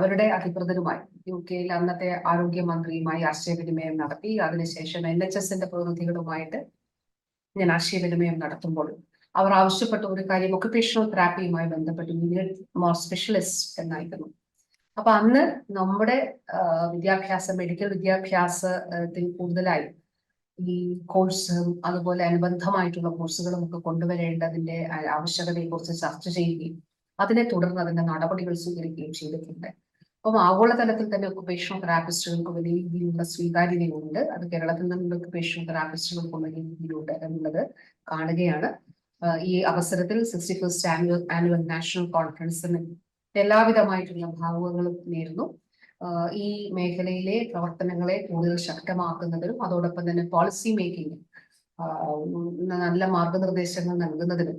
അവരുടെ അധികൃതരുമായി UK-യിൽ അന്നത്തെ ആരോഗ്യമന്ത്രിയുമായി ആശയവിനിമയം നടത്തി. അതിനുശേഷം NHS-ന്റെ പ്രതിനിധികളുമായിട്ട് ഞാൻ ആശയവിനിമയം നടത്തുമ്പോൾ അവർ ആവശ്യപ്പെട്ട ഒരു കാര്യം ഒക്കുപേഷണൽ തെറാപ്പിയുമായി ബന്ധപ്പെട്ട് മോർ സ്പെഷ്യലിസ്റ്റ് എന്നായിരുന്നു. അപ്പൊ അന്ന് നമ്മുടെ മെഡിക്കൽ വിദ്യാഭ്യാസത്തിൽ കൂടുതലായി ഈ കോഴ്സും അതുപോലെ അനുബന്ധമായിട്ടുള്ള കോഴ്സുകളും ഒക്കെ കൊണ്ടുവരേണ്ടതിന്റെ ആവശ്യകതയെ കുറിച്ച് ചർച്ച ചെയ്യുകയും അതിനെ തുടർന്ന് അതിന്റെ നടപടികൾ സ്വീകരിക്കുകയും ചെയ്തിട്ടുണ്ട്. അപ്പം ആഗോളതലത്തിൽ തന്നെ ഒക്കുപേഷണൽ തെറാപ്പിസ്റ്റുകൾക്ക് വലിയ രീതിയിലുള്ള സ്വീകാര്യതയുണ്ട്. അത് കേരളത്തിൽ നിന്നുള്ള ഒക്കുപേഷണൽ തെറാപ്പിസ്റ്റുകൾക്ക് വലിയ രീതിയിലുണ്ട് എന്നുള്ളത് കാണുകയാണ്. ഈ അവസരത്തിൽ 61st ആനുവൽ നാഷണൽ കോൺഫറൻസിന് എല്ലാവിധമായിട്ടുള്ള ഭാവുകങ്ങളും നേരുന്നു. ഈ മേഖലയിലെ പ്രവർത്തനങ്ങളെ കൂടുതൽ ശക്തമാക്കുന്നതിനും അതോടൊപ്പം തന്നെ പോളിസി മേക്കിംഗ് നല്ല മാർഗനിർദ്ദേശങ്ങൾ നൽകുന്നതിനും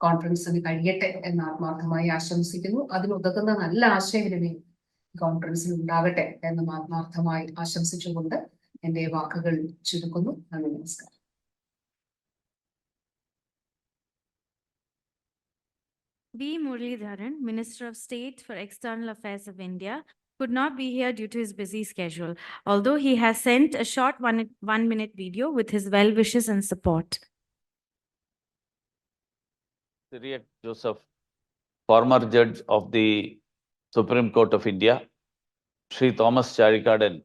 കോൺഫറൻസിന് കഴിയട്ടെ എന്ന് ആത്മാർത്ഥമായി ആശംസിക്കുന്നു. അതിനുതകുന്ന നല്ല ആശയവിനിമയം കോൺഫറൻസിൽ ഉണ്ടാകട്ടെ എന്ന് ആത്മാർത്ഥമായി ആശംസിച്ചുകൊണ്ട് എന്റെ വാക്കുകൾ ചുരുക്കുന്നു. നന്ദി, നമസ്കാരം. B. Muralidharan, Minister of State for External Affairs of India, could not be here due to his busy schedule, although he has sent a short one-minute video with his well wishes and support. Syriac Joseph, former judge of the Supreme Court of India, Sri Thomas Charikardin,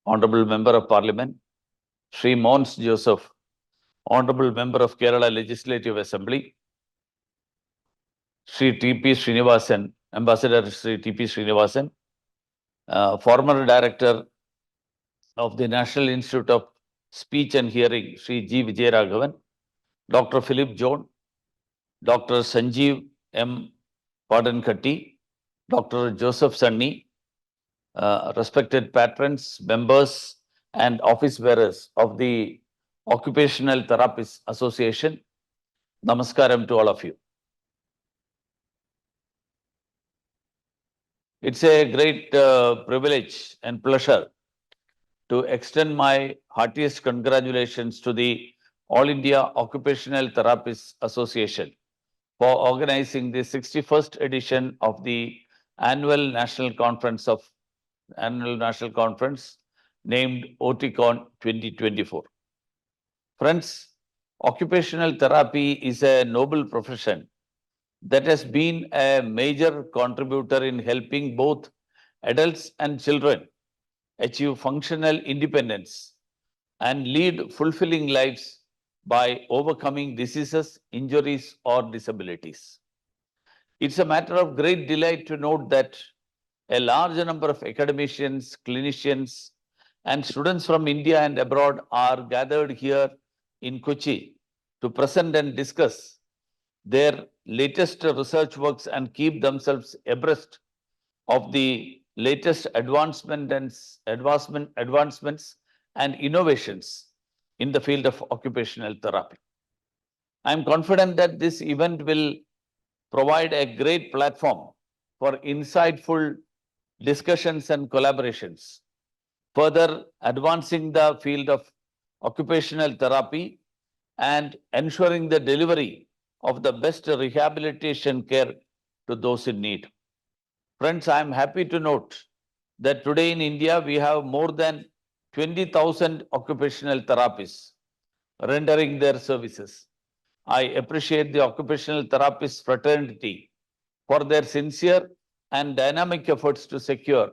Honorable Member of Parliament, Sri Mons Joseph, Honorable Member of Kerala Legislative Assembly, Sri T.P. Srinivasan, Ambassador Sri T.P. Srinivasan, former Director of the National Institute of Speech and Hearing, Sri G. Vijayaraghavan, Dr. Philip John, Dr. Sanjeev M. Padankatti, Dr. Joseph Sunny, respected patrons, members, and office bearers of the Occupational Therapists Association. Namaskaram to all of you. It's a great privilege and pleasure to extend my heartiest congratulations to the All India Occupational Therapists Association for organizing the 61st edition of the annual national conference named OTICON 2024. Friends, occupational therapy is a noble profession that has been a major contributor in helping both adults and children achieve functional independence and lead fulfilling lives by overcoming diseases, injuries, or disabilities. It's a matter of great delight to note that a large number of academicians, clinicians, and students from India and abroad are gathered here in Kochi to present and discuss their latest research works and keep themselves abreast of the latest advancements and innovations in the field of occupational therapy. I am confident that this event will provide a great platform for insightful discussions and collaborations, further advancing the field of occupational therapy and ensuring the delivery of the best rehabilitation care to those in need. Friends, I am happy to note that today in India, we have more than 20,000 occupational therapists rendering their services. I appreciate the occupational therapist fraternity for their sincere and dynamic efforts to secure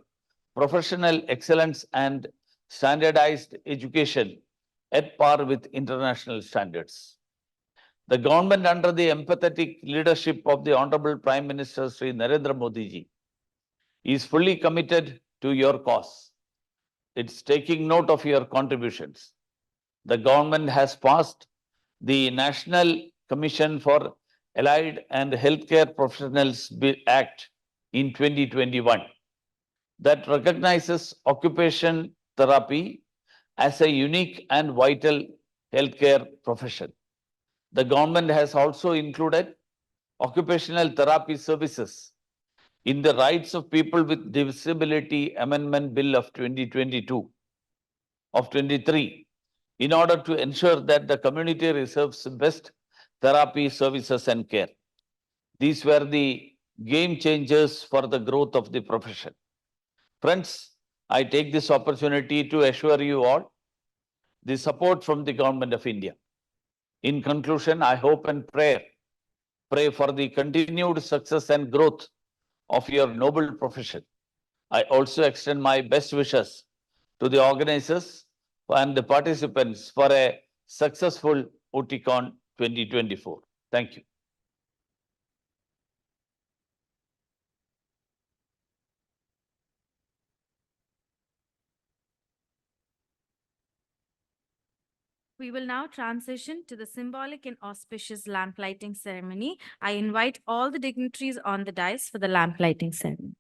professional excellence and standardized education at par with international standards. The government, under the empathetic leadership of the Honorable Prime Minister Sri Narendra Modi ji, is fully committed to your cause. It's taking note of your contributions. The government has passed the National Commission for Allied and Healthcare Professionals Act in 2021 that recognizes occupation therapy as a unique and vital healthcare profession. The government has also included occupational therapy services in the Rights of People with Disability Amendment Bill of 2022 of 23 in order to ensure that the community receives best therapy services and care. These were the game changers for the growth of the profession. Friends, I take this opportunity to assure you all the support from the Government of India. In conclusion, I hope and pray for the continued success and growth of your noble profession. I also extend my best wishes to the organizers and the participants for a successful OTICON 2024. Thank you. We will now transition to the symbolic and auspicious lamp lighting ceremony. I invite all the dignitaries on the dais for the lamp lighting ceremony.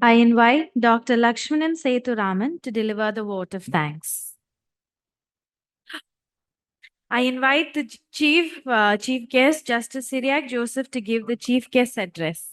I invite Dr. Lakshmanan Sethuraman to deliver the vote of thanks. I invite the chief guest, Justice Syriac Joseph, to give the chief guest address.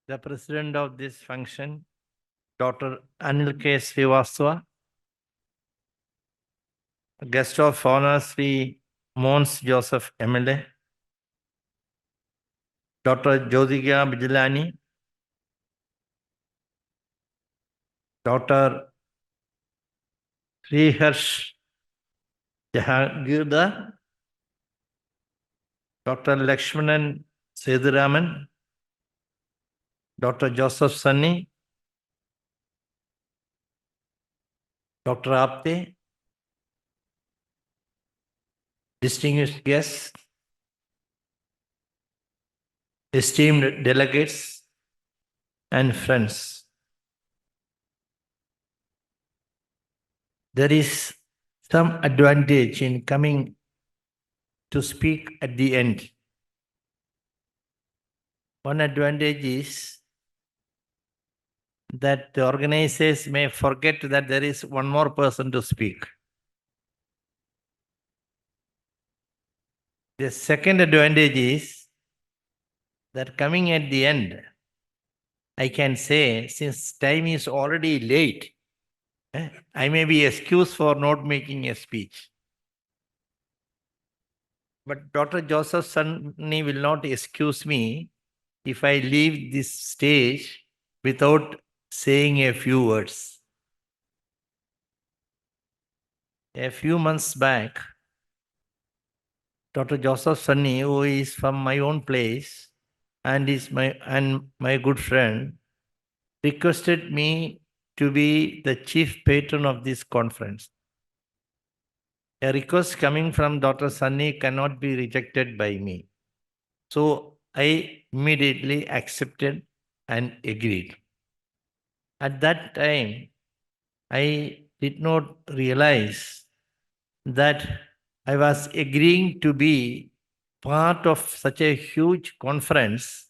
The president of this function, Dr. Anil K. Srivastava, guest of honor, Sri Mons Joseph MLA, Dr. Jyotiga Bijlani, Dr. Sriharsh Jahangirda, Dr. Lakshmanan Sethuraman, Dr. Joseph Sunny, Dr. Apte, distinguished guests, esteemed delegates, and friends. There is some advantage in coming to speak at the end. One advantage is that the organizers may forget that there is one more person to speak. The second advantage is that coming at the end, I can say, since time is already late, I may be excused for not making a speech. But Dr. Joseph Sunny will not excuse me if I leave this stage without saying a few words. A few months back, Dr. Joseph Sunny, who is from my own place and is my good friend, requested me to be the chief patron of this conference. A request coming from Dr. Sunny cannot be rejected by me. So I immediately accepted and agreed. At that time, I did not realize that I was agreeing to be part of such a huge conference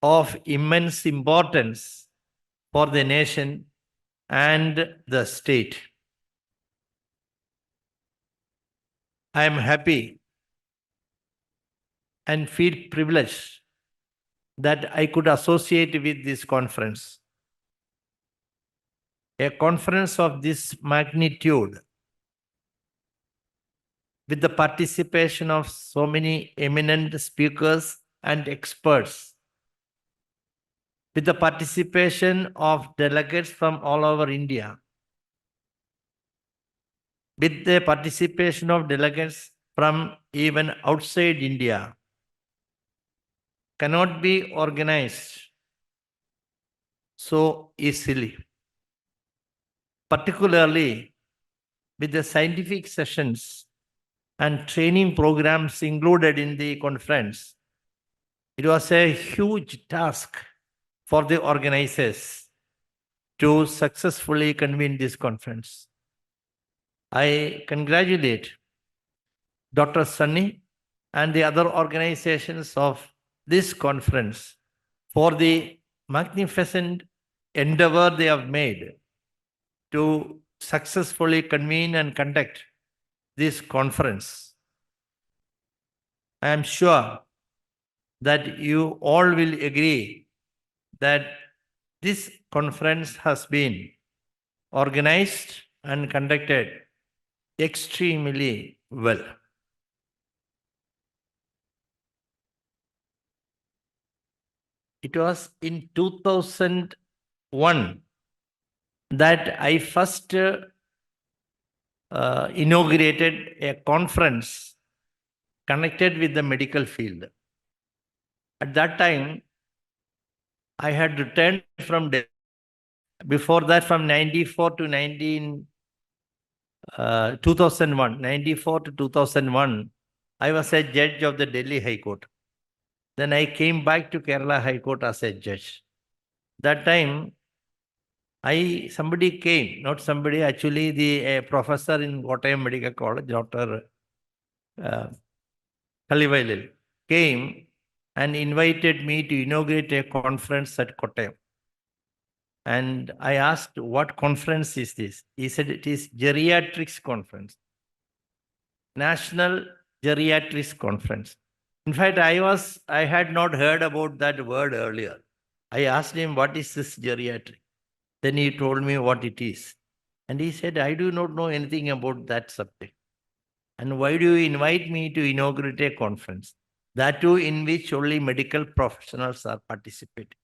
of immense importance for the nation and the state. I am happy and feel privileged that I could associate with this conference. A conference of this magnitude, with the participation of so many eminent speakers and experts, with the participation of delegates from all over India, with the participation of delegates from even outside India, cannot be organized so easily, particularly with the scientific sessions and training programs included in the conference. It was a huge task for the organizers to successfully convene this conference. I congratulate Dr. Sunny and the other organizations of this conference for the magnificent endeavor they have made to successfully convene and conduct this conference. I am sure that you all will agree that this conference has been organized and conducted extremely well. It was in 2001 that I first inaugurated a conference connected with the medical field. At that time, I had returned from Delhi. Before that, from 94 to 2001, 94 to 2001, I was a judge of the Delhi High Court. Then I came back to Kerala High Court as a judge. That time, somebody came, not somebody, actually the professor in Kochi Medical College, Dr. Kalivailil, came and invited me to inaugurate a conference at Kochi. And I asked, what conference is this? He said, it is Geriatrics Conference, National Geriatrics Conference. In fact, I had not heard about that word earlier. I asked him, what is this geriatric? Then he told me what it is. And he said, I do not know anything about that subject. And why do you invite me to inaugurate a conference? That too in which only medical professionals are participating.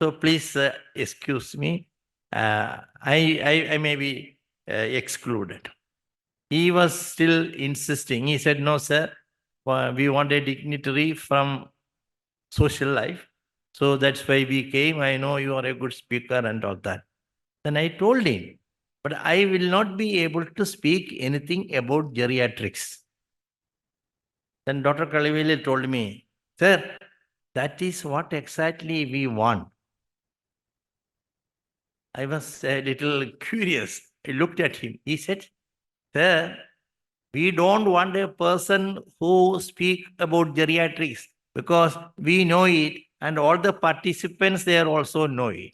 So please excuse me. I may be excluded. He was still insisting. He said, no, sir, we want a dignitary from social life. So that's why we came. I know you are a good speaker and all that. Then I told him, but I will not be able to speak anything about geriatrics. Then Dr. Kaliveli told me, sir, that is what exactly we want. I was a little curious. I looked at him. He said, sir, we don't want a person who speaks about geriatrics because we know it and all the participants there also know it.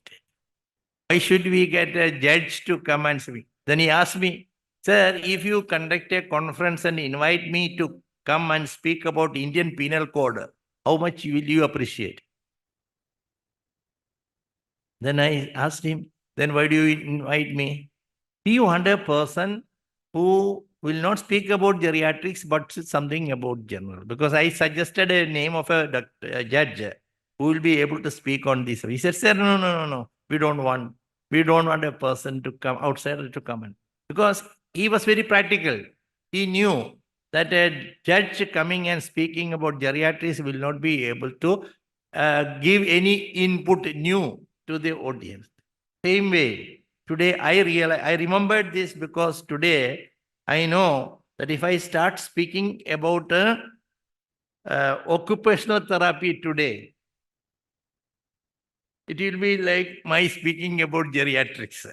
Why should we get a judge to come and speak? Then he asked me, sir, if you conduct a conference and invite me to come and speak about Indian Penal Code, how much will you appreciate? Then I asked him, then why do you invite me? Do you want a person who will not speak about geriatrics, but something about general? Because I suggested a name of a judge who will be able to speak on this. He said, sir, no. We don't want a person to come outsider to come in. Because he was very practical. He knew that a judge coming and speaking about geriatrics will not be able to give any input new to the audience. Same way, today I remembered this because today I know that if I start speaking about occupational therapy today, it will be like my speaking about geriatrics.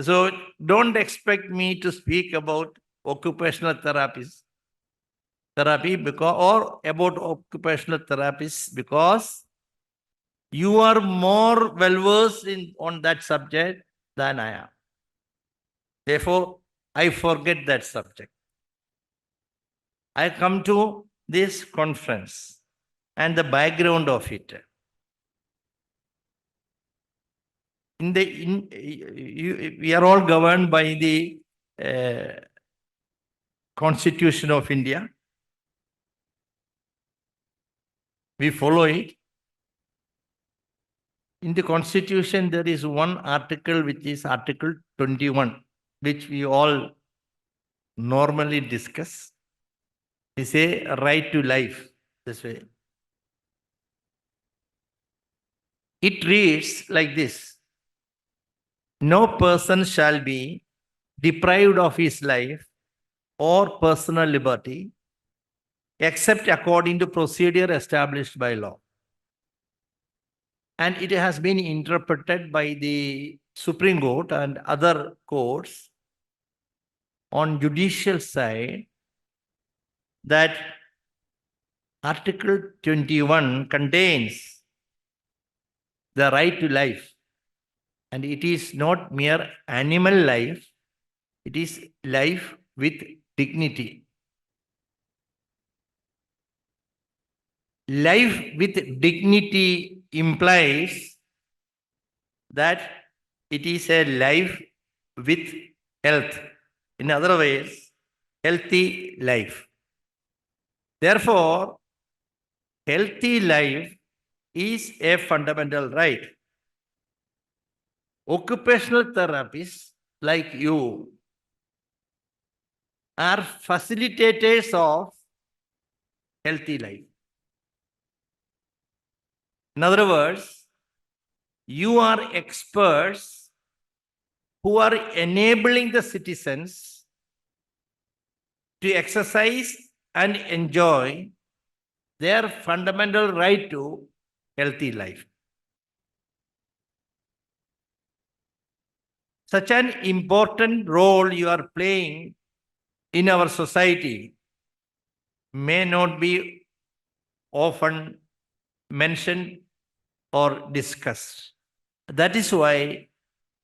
So don't expect me to speak about occupational therapy because, or about occupational therapists because you are more well-versed on that subject than I am. Therefore, I forget that subject. I come to this conference and the background of it. We are all governed by the Constitution of India. We follow it. In the Constitution, there is one article which is Article 21, which we all normally discuss. We say right to life. this way. It reads like this: no person shall be deprived of his life or personal liberty except according to procedure established by law. And it has been interpreted by the Supreme Court and other courts on judicial side that Article 21 contains the right to life. And it is not mere animal life, it is life with dignity. Life with dignity implies that it is a life with health. In other ways, healthy life. Therefore, healthy life is a fundamental right. Occupational therapists like you are facilitators of healthy life. In other words, you are experts who are enabling the citizens to exercise and enjoy their fundamental right to healthy life. Such an important role you are playing in our society may not be often mentioned or discussed. That is why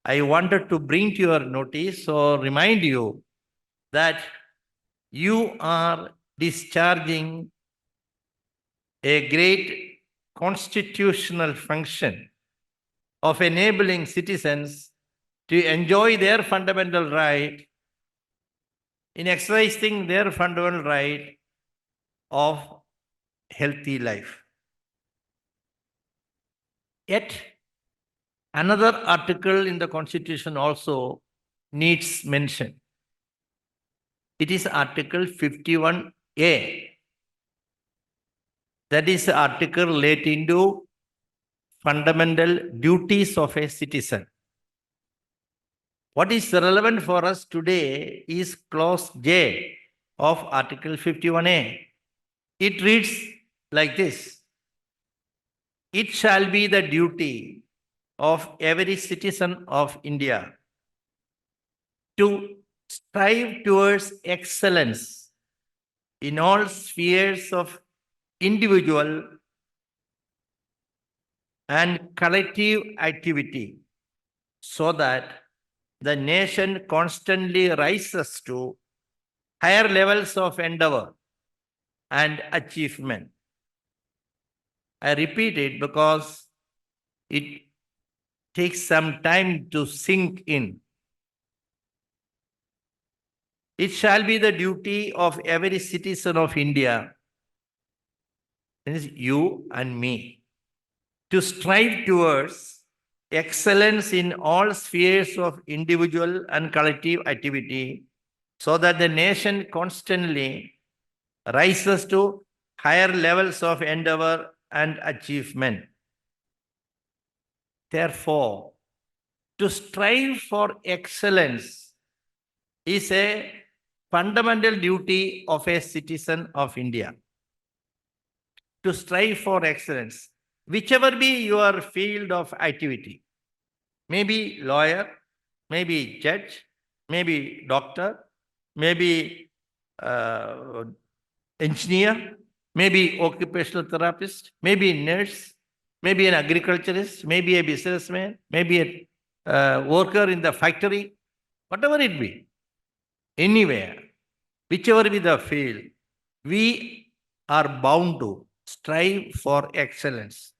I wanted to bring to your notice or remind you that you are discharging a great constitutional function of enabling citizens to enjoy their fundamental right in exercising their fundamental right of healthy life. Yet, another article in the Constitution also needs mention. It is Article 51A. That is the article relating to fundamental duties of a citizen. What is relevant for us today is Clause J of Article 51A. It reads like this: it shall be the duty of every citizen of India to strive towards excellence in all spheres of individual and collective activity, so that the nation constantly rises to higher levels of endeavor and achievement. I repeat it because it takes some time to sink in. It shall be the duty of every citizen of India, that is you and me, to strive towards excellence in all spheres of individual and collective activity, so that the nation constantly rises to higher levels of endeavor and achievement. Therefore, to strive for excellence is a fundamental duty of a citizen of India. To strive for excellence, whichever be your field of activity, maybe lawyer, maybe judge, maybe doctor, maybe engineer, maybe occupational therapist, maybe nurse, maybe an agriculturist, maybe a businessman, maybe a worker in the factory, whatever it be, anywhere, whichever be the field, we are bound to strive for excellence.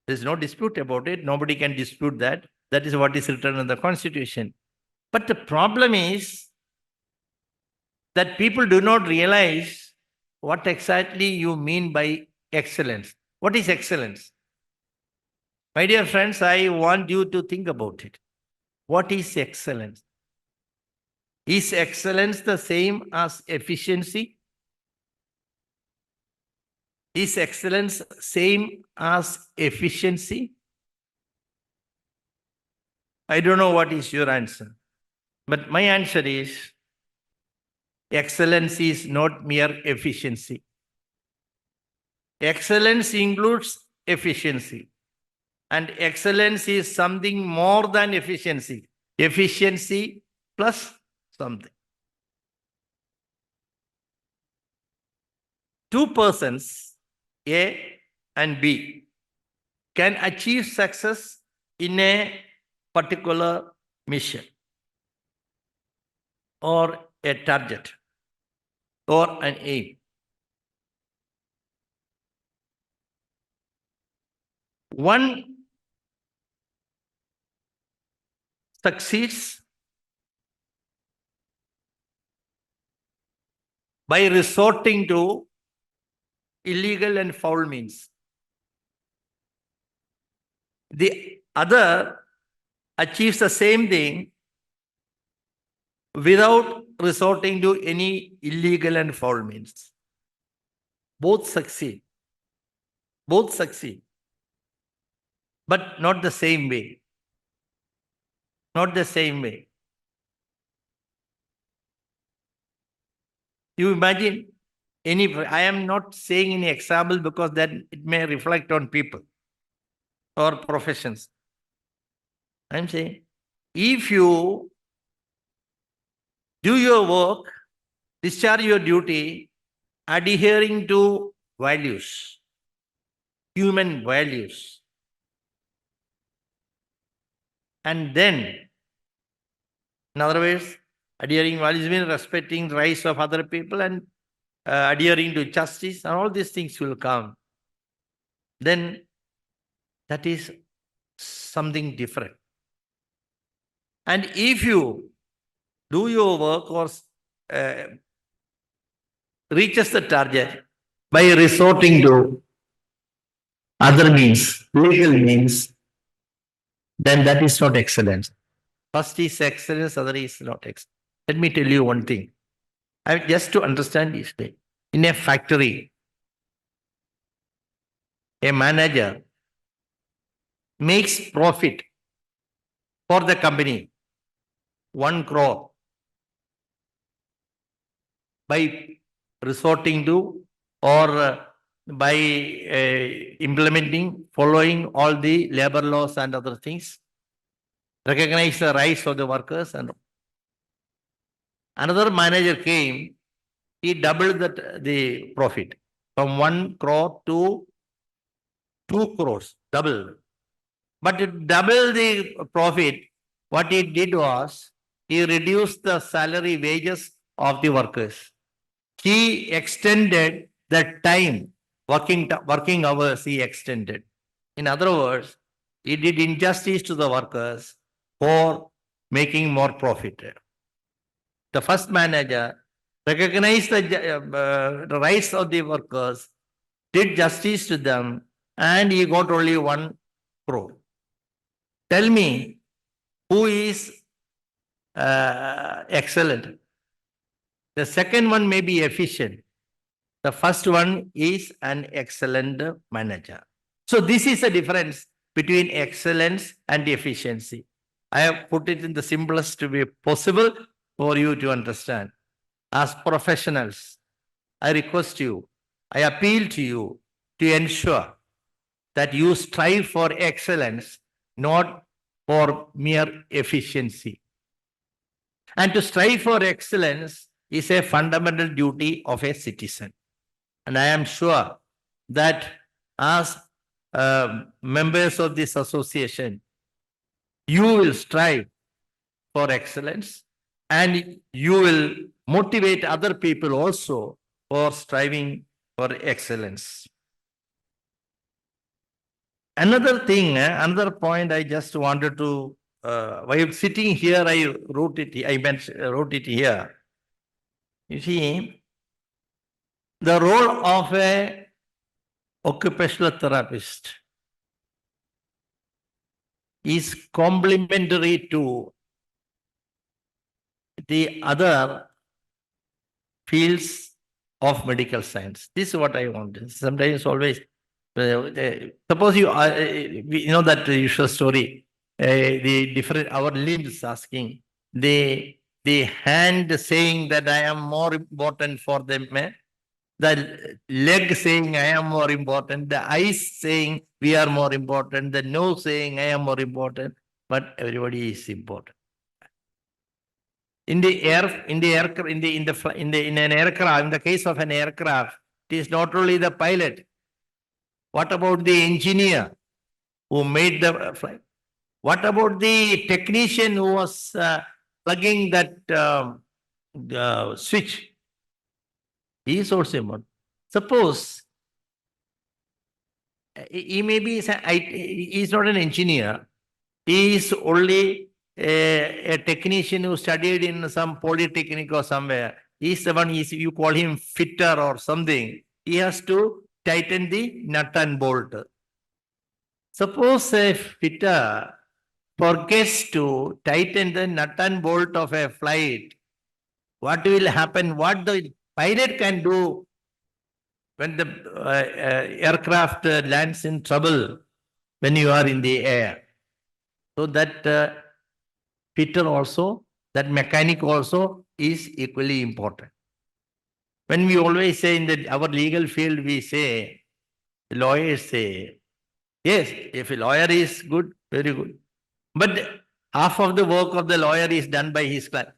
There is no dispute about it. Nobody can dispute that. That is what is written in the Constitution. But the problem is that people do not realize what exactly you mean by excellence. What is excellence? My dear friends, I want you to think about it. What is excellence? Is excellence the same as efficiency? Is excellence same as efficiency? I don't know what is your answer, but my answer is excellence is not mere efficiency. Excellence includes efficiency, and excellence is something more than efficiency. Efficiency plus something. Two persons, A and B, can achieve success in a particular mission or a target or an aim. One succeeds by resorting to illegal and foul means. The other achieves the same thing without resorting to any illegal and foul means. Both succeed. Both succeed. But not the same way. Not the same way. You imagine I am not saying any example because that it may reflect on people or professions. I'm saying, if you do your work, discharge your duty, adhering to values, human values, and then, in other words, adhering values means respecting the rights of other people and adhering to justice, and all these things will come. Then that is something different. And if you do your work or reaches the target by resorting to other means, legal means, then that is not excellence. First is excellence, other is not excellence. Let me tell you one thing. Just to understand this thing. In a factory, a manager makes profit for the company 1 crore by resorting to or by implementing, following all the labor laws and other things, recognize the rights of the workers. And another manager came, he doubled the profit from 1 crore to 2 crores, double. But to double the profit, what he did was, he reduced the salary wages of the workers. He extended the time, working hours he extended. In other words, he did injustice to the workers for making more profit. The first manager recognized the rights of the workers, did justice to them, and he got only 1 crore. Tell me, who is excellent? The second one may be efficient. The first one is an excellent manager. So this is the difference between excellence and efficiency. I have put it in the simplest way possible for you to understand. As professionals, I request you, I appeal to you to ensure that you strive for excellence, not for mere efficiency. And to strive for excellence is a fundamental duty of a citizen. And I am sure that as members of this association, you will strive for excellence and you will motivate other people also for striving for excellence. Another thing, another point I just wanted to, while sitting here, I wrote it here. You see, the role of a occupational therapist is complementary to the other fields of medical science. This is what I want. Sometimes always, suppose you know that usual story, the different, our limbs asking, the hand saying that I am more important for them, the leg saying I am more important, the eyes saying we are more important, the nose saying I am more important, but everybody is important. In the air, in the aircraft, in an aircraft, in the case of an aircraft, it is not only the pilot. What about the engineer who made the flight? What about the technician who was plugging that switch? He is also important. Suppose he may be, he is not an engineer. He is only a technician who studied in some polytechnic or somewhere. He is the one, you call him fitter or something. He has to tighten the nut and bolt. Suppose a fitter forgets to tighten the nut and bolt of a flight, what will happen? What the pilot can do when the aircraft lands in trouble when you are in the air? So that fitter also, that mechanic also is equally important. When we always say in our legal field, we say, lawyers say, yes, if a lawyer is good, very good. But half of the work of the lawyer is done by his client.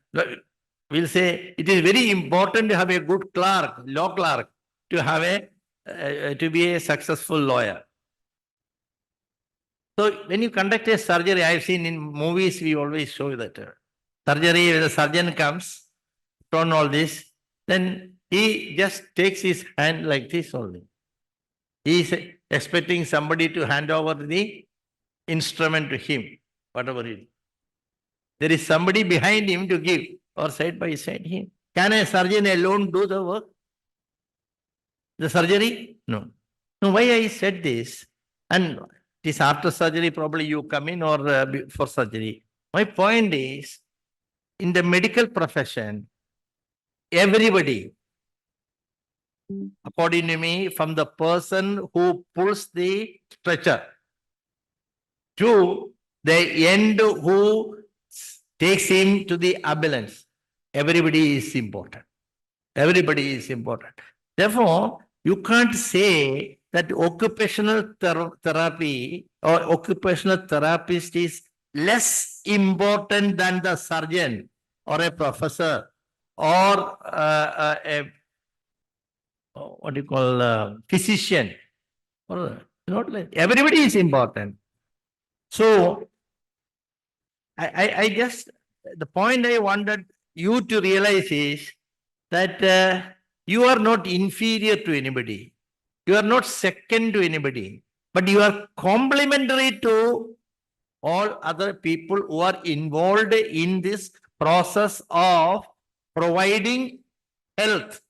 We'll say it is very important to have a good clerk, law clerk, to have to be a successful lawyer. So when you conduct a surgery, I've seen in movies, we always show that surgery, when the surgeon comes, on all this, then he just takes his hand like this only. He is expecting somebody to hand over the instrument to him, whatever it is. There is somebody behind him to give, or side by side him. Can a surgeon alone do the work? The surgery? No. No, why I said this? And it is after surgery, probably you come in, or before surgery. My point is, in the medical profession, everybody, according to me, from the person who pulls the stretcher to the end who takes him to the ambulance, everybody is important. Everybody is important. Therefore, you can't say that occupational therapy or occupational therapist is less important than the surgeon or a professor or a what do you call physician. Or not like everybody is important. So I just, the point I wanted you to realize is that you are not inferior to anybody. You are not second to anybody, but you are complementary to all other people who are involved in this process of providing health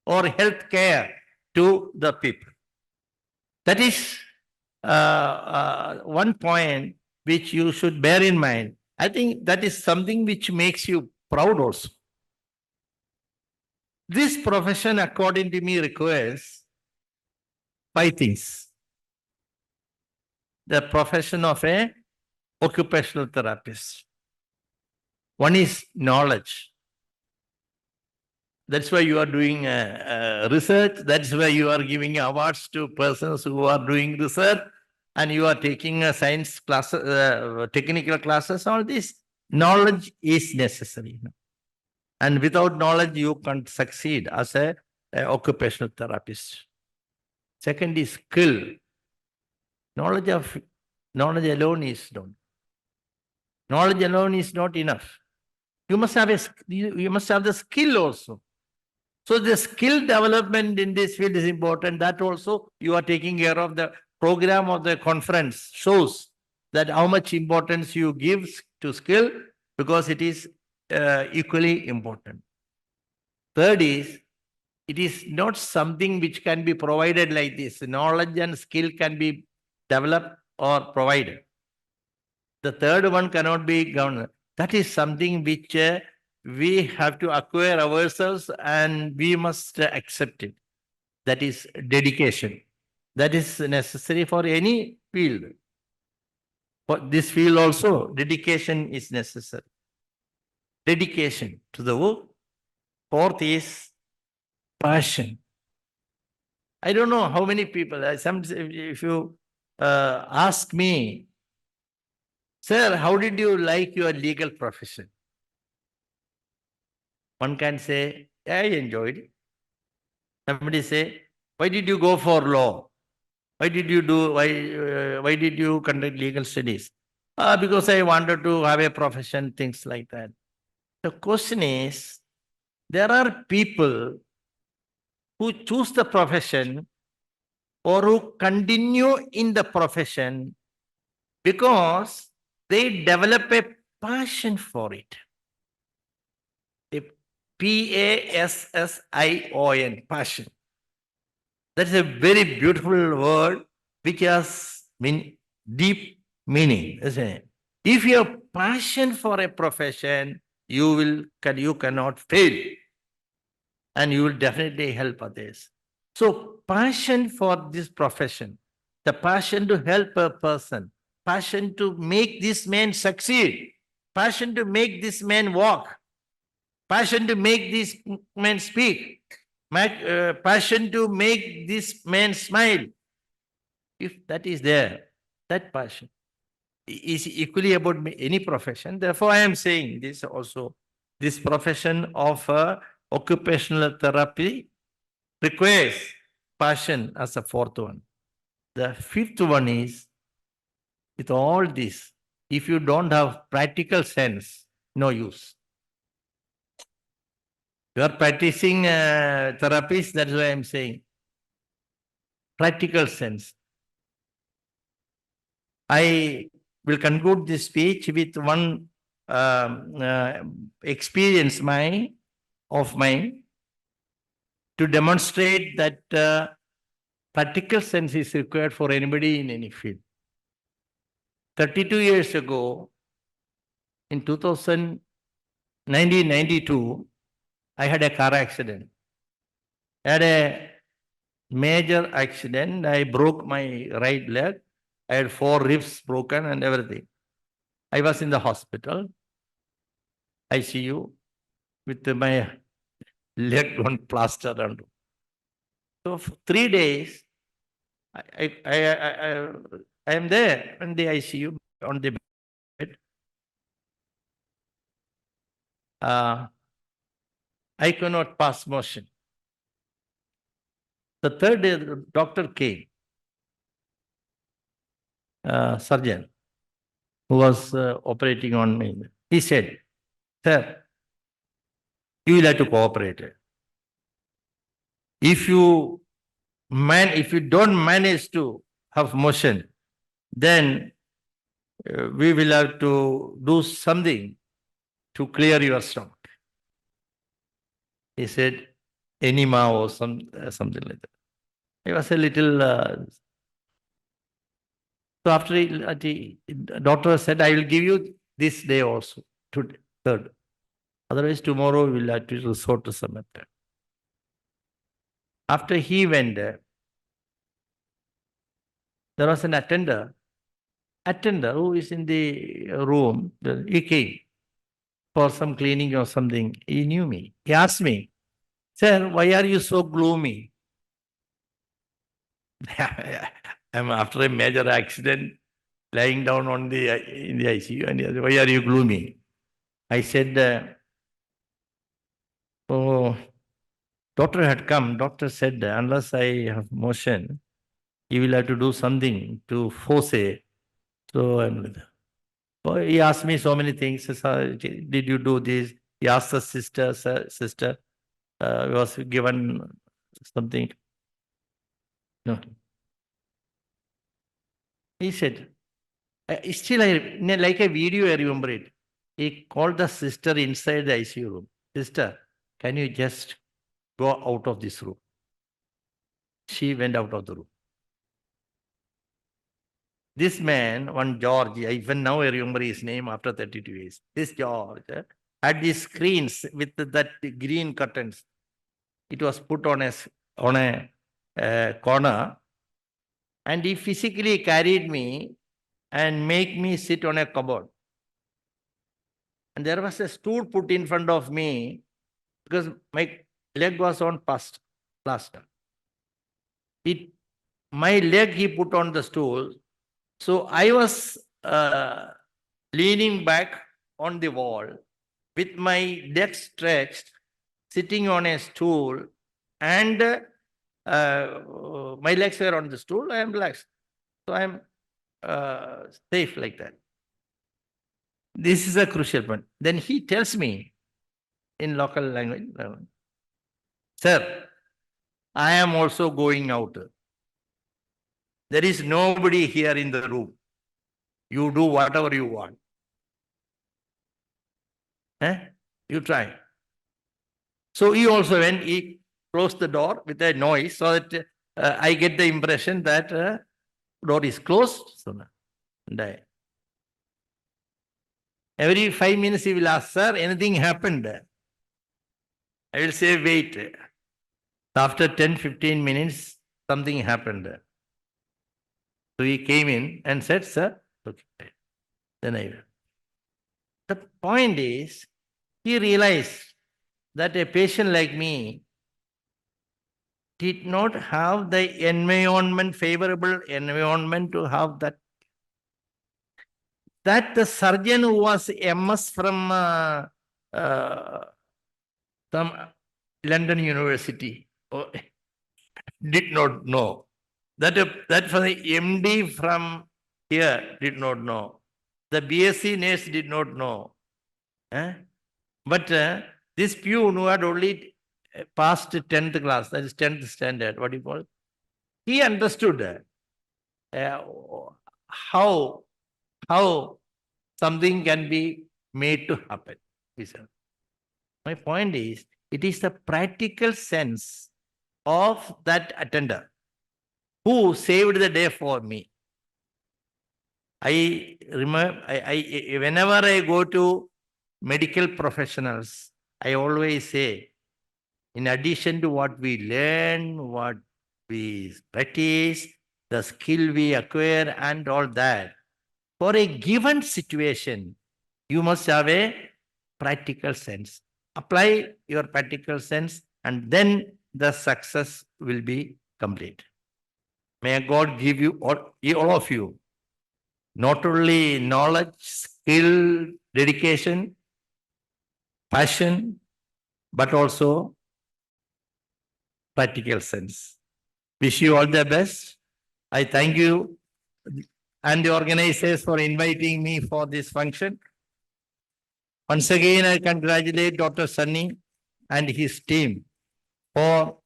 or health care to the people. That is one point which you should bear in mind. I think that is something which makes you proud also. This profession, according to me, requires 5 things. The profession of a occupational therapist. One is knowledge. That's why you are doing research. That's why you are giving awards to persons who are doing research, and you are taking science classes, technical classes. All this knowledge is necessary. And without knowledge, you can't succeed as a occupational therapist. Second is skill. Knowledge alone is not. Knowledge alone is not enough. You must have the skill also. So the skill development in this field is important. That also you are taking care of. The program of the conference shows that how much importance you give to skill, because it is equally important. Third is, it is not something which can be provided like this. Knowledge and skill can be developed or provided. The third one cannot be governed. That is something which we have to acquire ourselves and we must accept it. That is dedication. That is necessary for any field. For this field also, dedication is necessary. Dedication to the work. Fourth is passion. I don't know how many people, if you ask me, sir, how did you like your legal profession? One can say, I enjoyed it. Somebody say, why did you go for law? Why did you conduct legal studies? Because I wanted to have a profession, things like that. The question is, there are people who choose the profession or who continue in the profession because they develop a passion for it. A passion, passion. That is a very beautiful word which has deep meaning, isn't it? If you have passion for a profession, you cannot fail, and you will definitely help others. So passion for this profession, the passion to help a person, passion to make this man succeed, passion to make this man walk, passion to make this man speak, passion to make this man smile. If that is there, that passion is equally about any profession. Therefore, I am saying this also. This profession of occupational therapy requires passion as a fourth one. The fifth one is, with all this, if you don't have practical sense, no use. You are practicing therapies, that's why I am saying. Practical sense. I will conclude this speech with one experience of mine to demonstrate that practical sense is required for anybody in any field. 32 years ago, in 1992, I had a car accident. I had a major accident. I broke my right leg. I had 4 ribs broken and everything. I was in the hospital, ICU, with my leg on plaster. And so for 3 days, I am there in the ICU on the bed. I cannot pass motion. The third day, the doctor came, surgeon, who was operating on me. He said, sir, you will have to cooperate. If you don't manage to have motion, then we will have to do something to clear your stomach. He said, enema or something like that. I was a little. So after the doctor said, I will give you this day also, today, third. Otherwise, tomorrow we will have to resort to some method. After he went there was an attender who is in the room. He came for some cleaning or something. He knew me. He asked me, sir, why are you so gloomy? I'm after a major accident, lying down in the ICU, and he said, why are you gloomy? I said, oh, doctor had come. Doctor said, unless I have motion, you will have to do something to force it. So he asked me so many things. Did you do this? He asked the sister was given something. No. He said, still like a video, I remember it. He called the sister inside the ICU room. Sister, can you just go out of this room? She went out of the room. This man, one George, even now I remember his name after 32 years. This George had these screens with that green curtains. It was put on a corner, and he physically carried me and make me sit on a cupboard. And there was a stool put in front of me because my leg was on plaster. My leg he put on the stool. So I was leaning back on the wall with my legs stretched, sitting on a stool, and my legs were on the stool. I am relaxed. So I am safe like that. This is a crucial point. Then he tells me in local language, sir, I am also going out. There is nobody here in the room. You do whatever you want. You try. So he also went, he closed the door with a noise so that I get the impression that door is closed. So, and every 5 minutes he will ask, sir, anything happened? I will say, wait. After 10-15 minutes, something happened. So he came in and said, sir, okay. Then I went. The point is, he realized that a patient like me did not have the environment, favorable environment to have that. That the surgeon who was MS from some London University did not know. That for the MD from here did not know. The BSc nurse did not know. But this peon who had only passed 10th class, that is 10th standard, what do you call it? He understood how something can be made to happen. He said. My point is, it is the practical sense of that attender who saved the day for me. I remember, whenever I go to medical professionals, I always say, in addition to what we learn, what we practice, the skill we acquire and all that, for a given situation, you must have a practical sense. Apply your practical sense and then the success will be complete. May God give you, all of you, not only knowledge, skill, dedication, passion, but also practical sense. Wish you all the best. I thank you and the organizers for inviting me for this function. Once again, I congratulate Dr. Sunny and his team for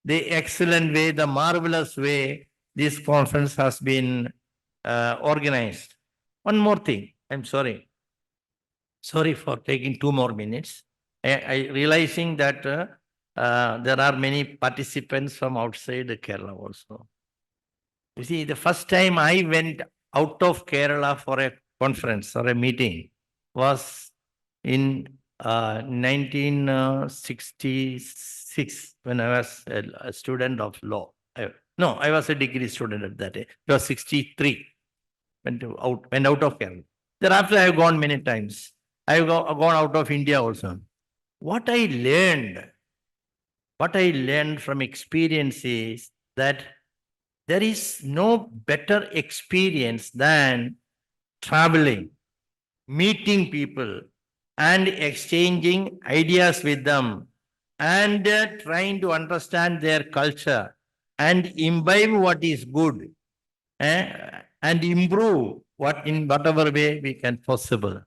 the excellent way, the marvelous way this conference has been organized. One more thing, I'm sorry. Sorry for taking 2 more minutes. I realizing that there are many participants from outside Kerala also. You see, the first time I went out of Kerala for a conference or a meeting was in 1966 when I was a student of law. I was a degree student at that age. It was 63. Went out of Kerala. Thereafter, I have gone many times. I have gone out of India also. What I learned from experience is that there is no better experience than traveling, meeting people, and exchanging ideas with them, and trying to understand their culture and imbibe what is good, and improve in whatever way we can possible.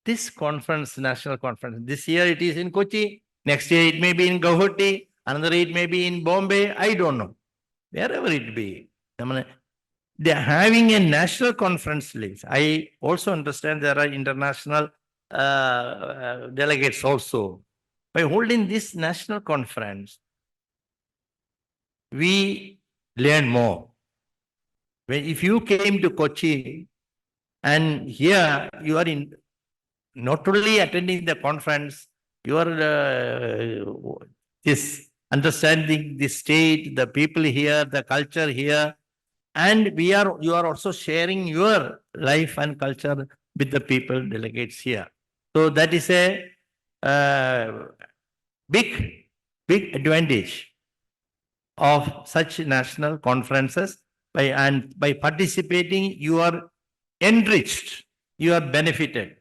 This conference, national conference, this year it is in Kochi, next year it may be in Guwahati, another it may be in Bombay, I don't know. Wherever it be. They are having a national conference list. I also understand there are international delegates also. By holding this national conference, we learn more. If you came to Kochi and here you are not only attending the conference, you are this understanding the state, the people here, the culture here, and you are also sharing your life and culture with the people delegates here. So that is a big advantage of such national conferences. By participating, you are enriched, you are benefited.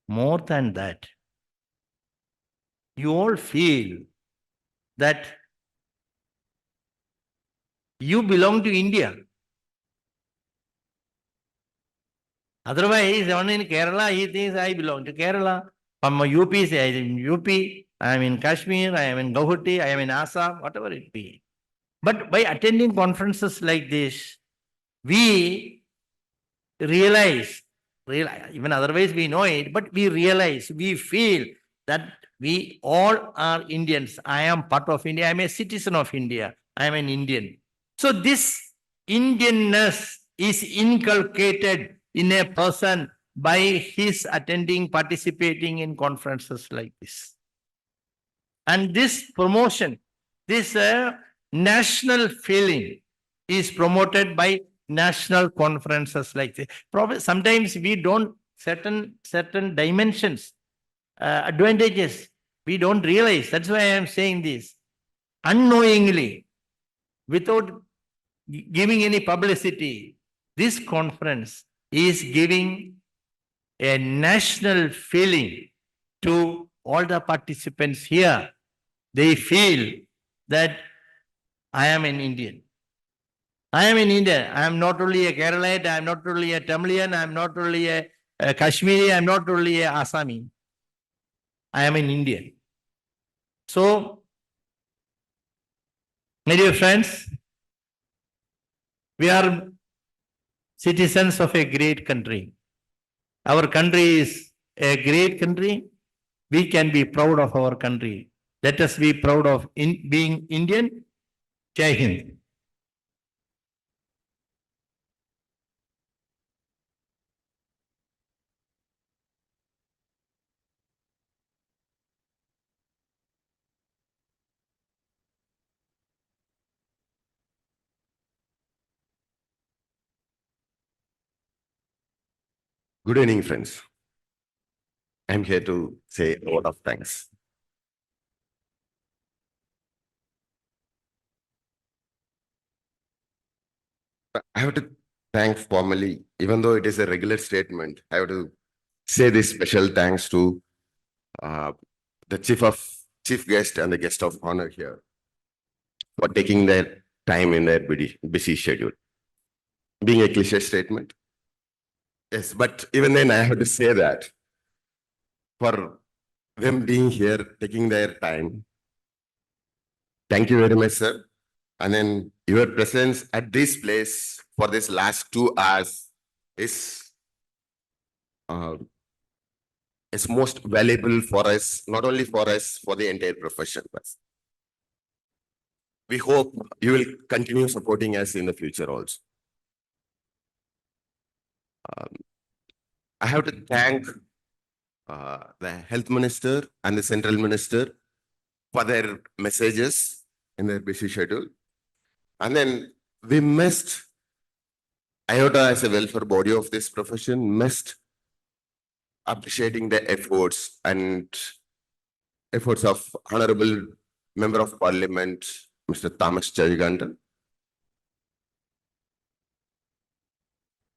More than that, you all feel that you belong to India. Otherwise, one in Kerala, he thinks I belong to Kerala. From UP, say I am in UP, I am in Kashmir, I am in Guwahati, I am in Assam, whatever it be. But by attending conferences like this, we realize, even otherwise we know it, but we realize, we feel that we all are Indians. I am part of India. I am a citizen of India. I am an Indian. So this Indianness is inculcated in a person by his attending, participating in conferences like this. And this promotion, this national feeling is promoted by national conferences like this. Probably sometimes we don't certain dimensions, advantages, we don't realize. That's why I am saying this. Unknowingly, without giving any publicity, this conference is giving a national feeling to all the participants here. They feel that I am an Indian. I am in India. I am not only a Keralite, I am not only a Tamilian, I am not only a Kashmiri, I am not only a Assami. I am an Indian. So, my dear friends, we are citizens of a great country. Our country is a great country. We can be proud of our country. Let us be proud of being Indian. Jai Hind. Good evening, friends. I'm here to say a word of thanks. I have to thank formally, even though it is a regular statement, I have to say this special thanks to the chief guest and the guest of honor here for taking their time in their busy schedule. Being a cliche statement. Yes, but even then I have to say that for them being here, taking their time. Thank you very much, sir. And then your presence at this place for this last 2 hours is most valuable for us, not only for us, for the entire profession. We hope you will continue supporting us in the future also. I have to thank the health minister and the central minister for their messages in their busy schedule. And then we missed AIOTA as a welfare body of this profession, missed appreciating the efforts of Honorable Member of Parliament, Mr. Thomas Charigandan.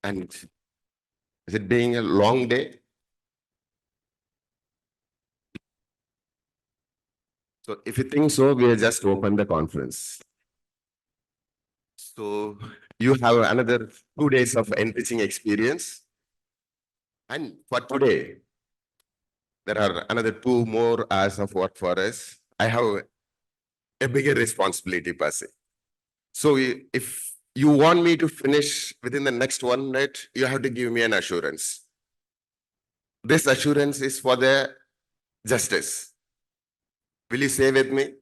And is it being a long day? So if you think so, we'll just open the conference. So you have another 2 days of enriching experience. And for today, there are another 2 more hours of work for us. I have a bigger responsibility per se. So if you want me to finish within the next 1 minute, you have to give me an assurance. This assurance is for the justice. Will you say with me?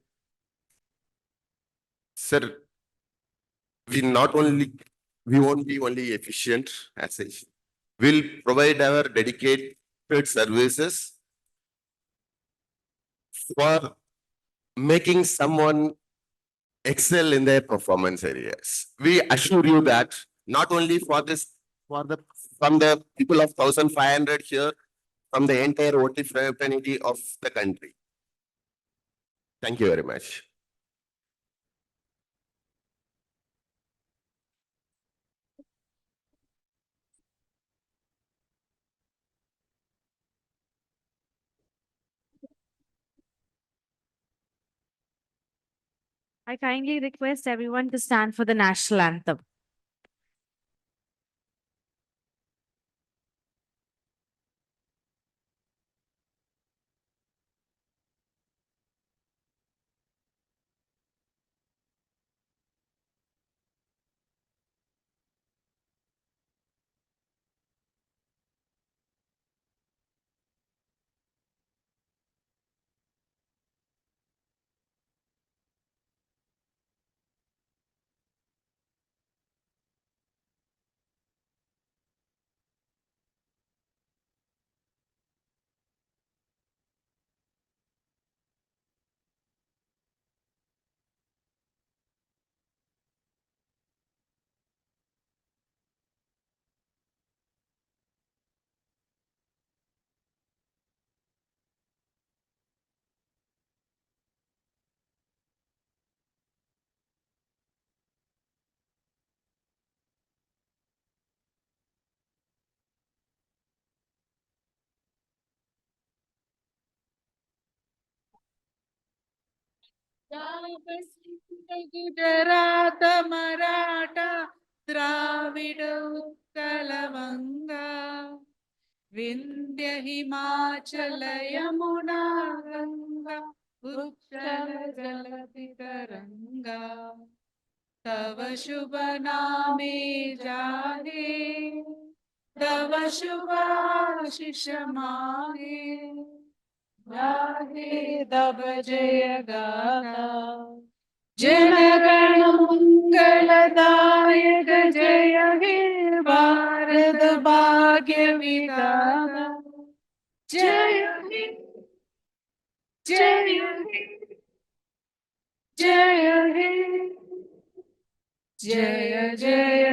Sir, we won't be only efficient as such. will provide our dedicated services for making someone excel in their performance areas. We assure you that not only for this, from the people of 1,500 here, from the entire OT fraternity of the country. Thank you very much. I kindly request everyone to stand for the national anthem. Gujarat Maratha Dravid Utkal Ganga Vindhya Himachal Yamuna Ganga उच्चल जलधि तरंगा तव शुभ नामे जागे तव शुभ आशीष मागे गाहे तब जय गाथा जनगण मंगलदायक जय हे भारत भाग्य विधाता जय हे जय हे जय हे जय जय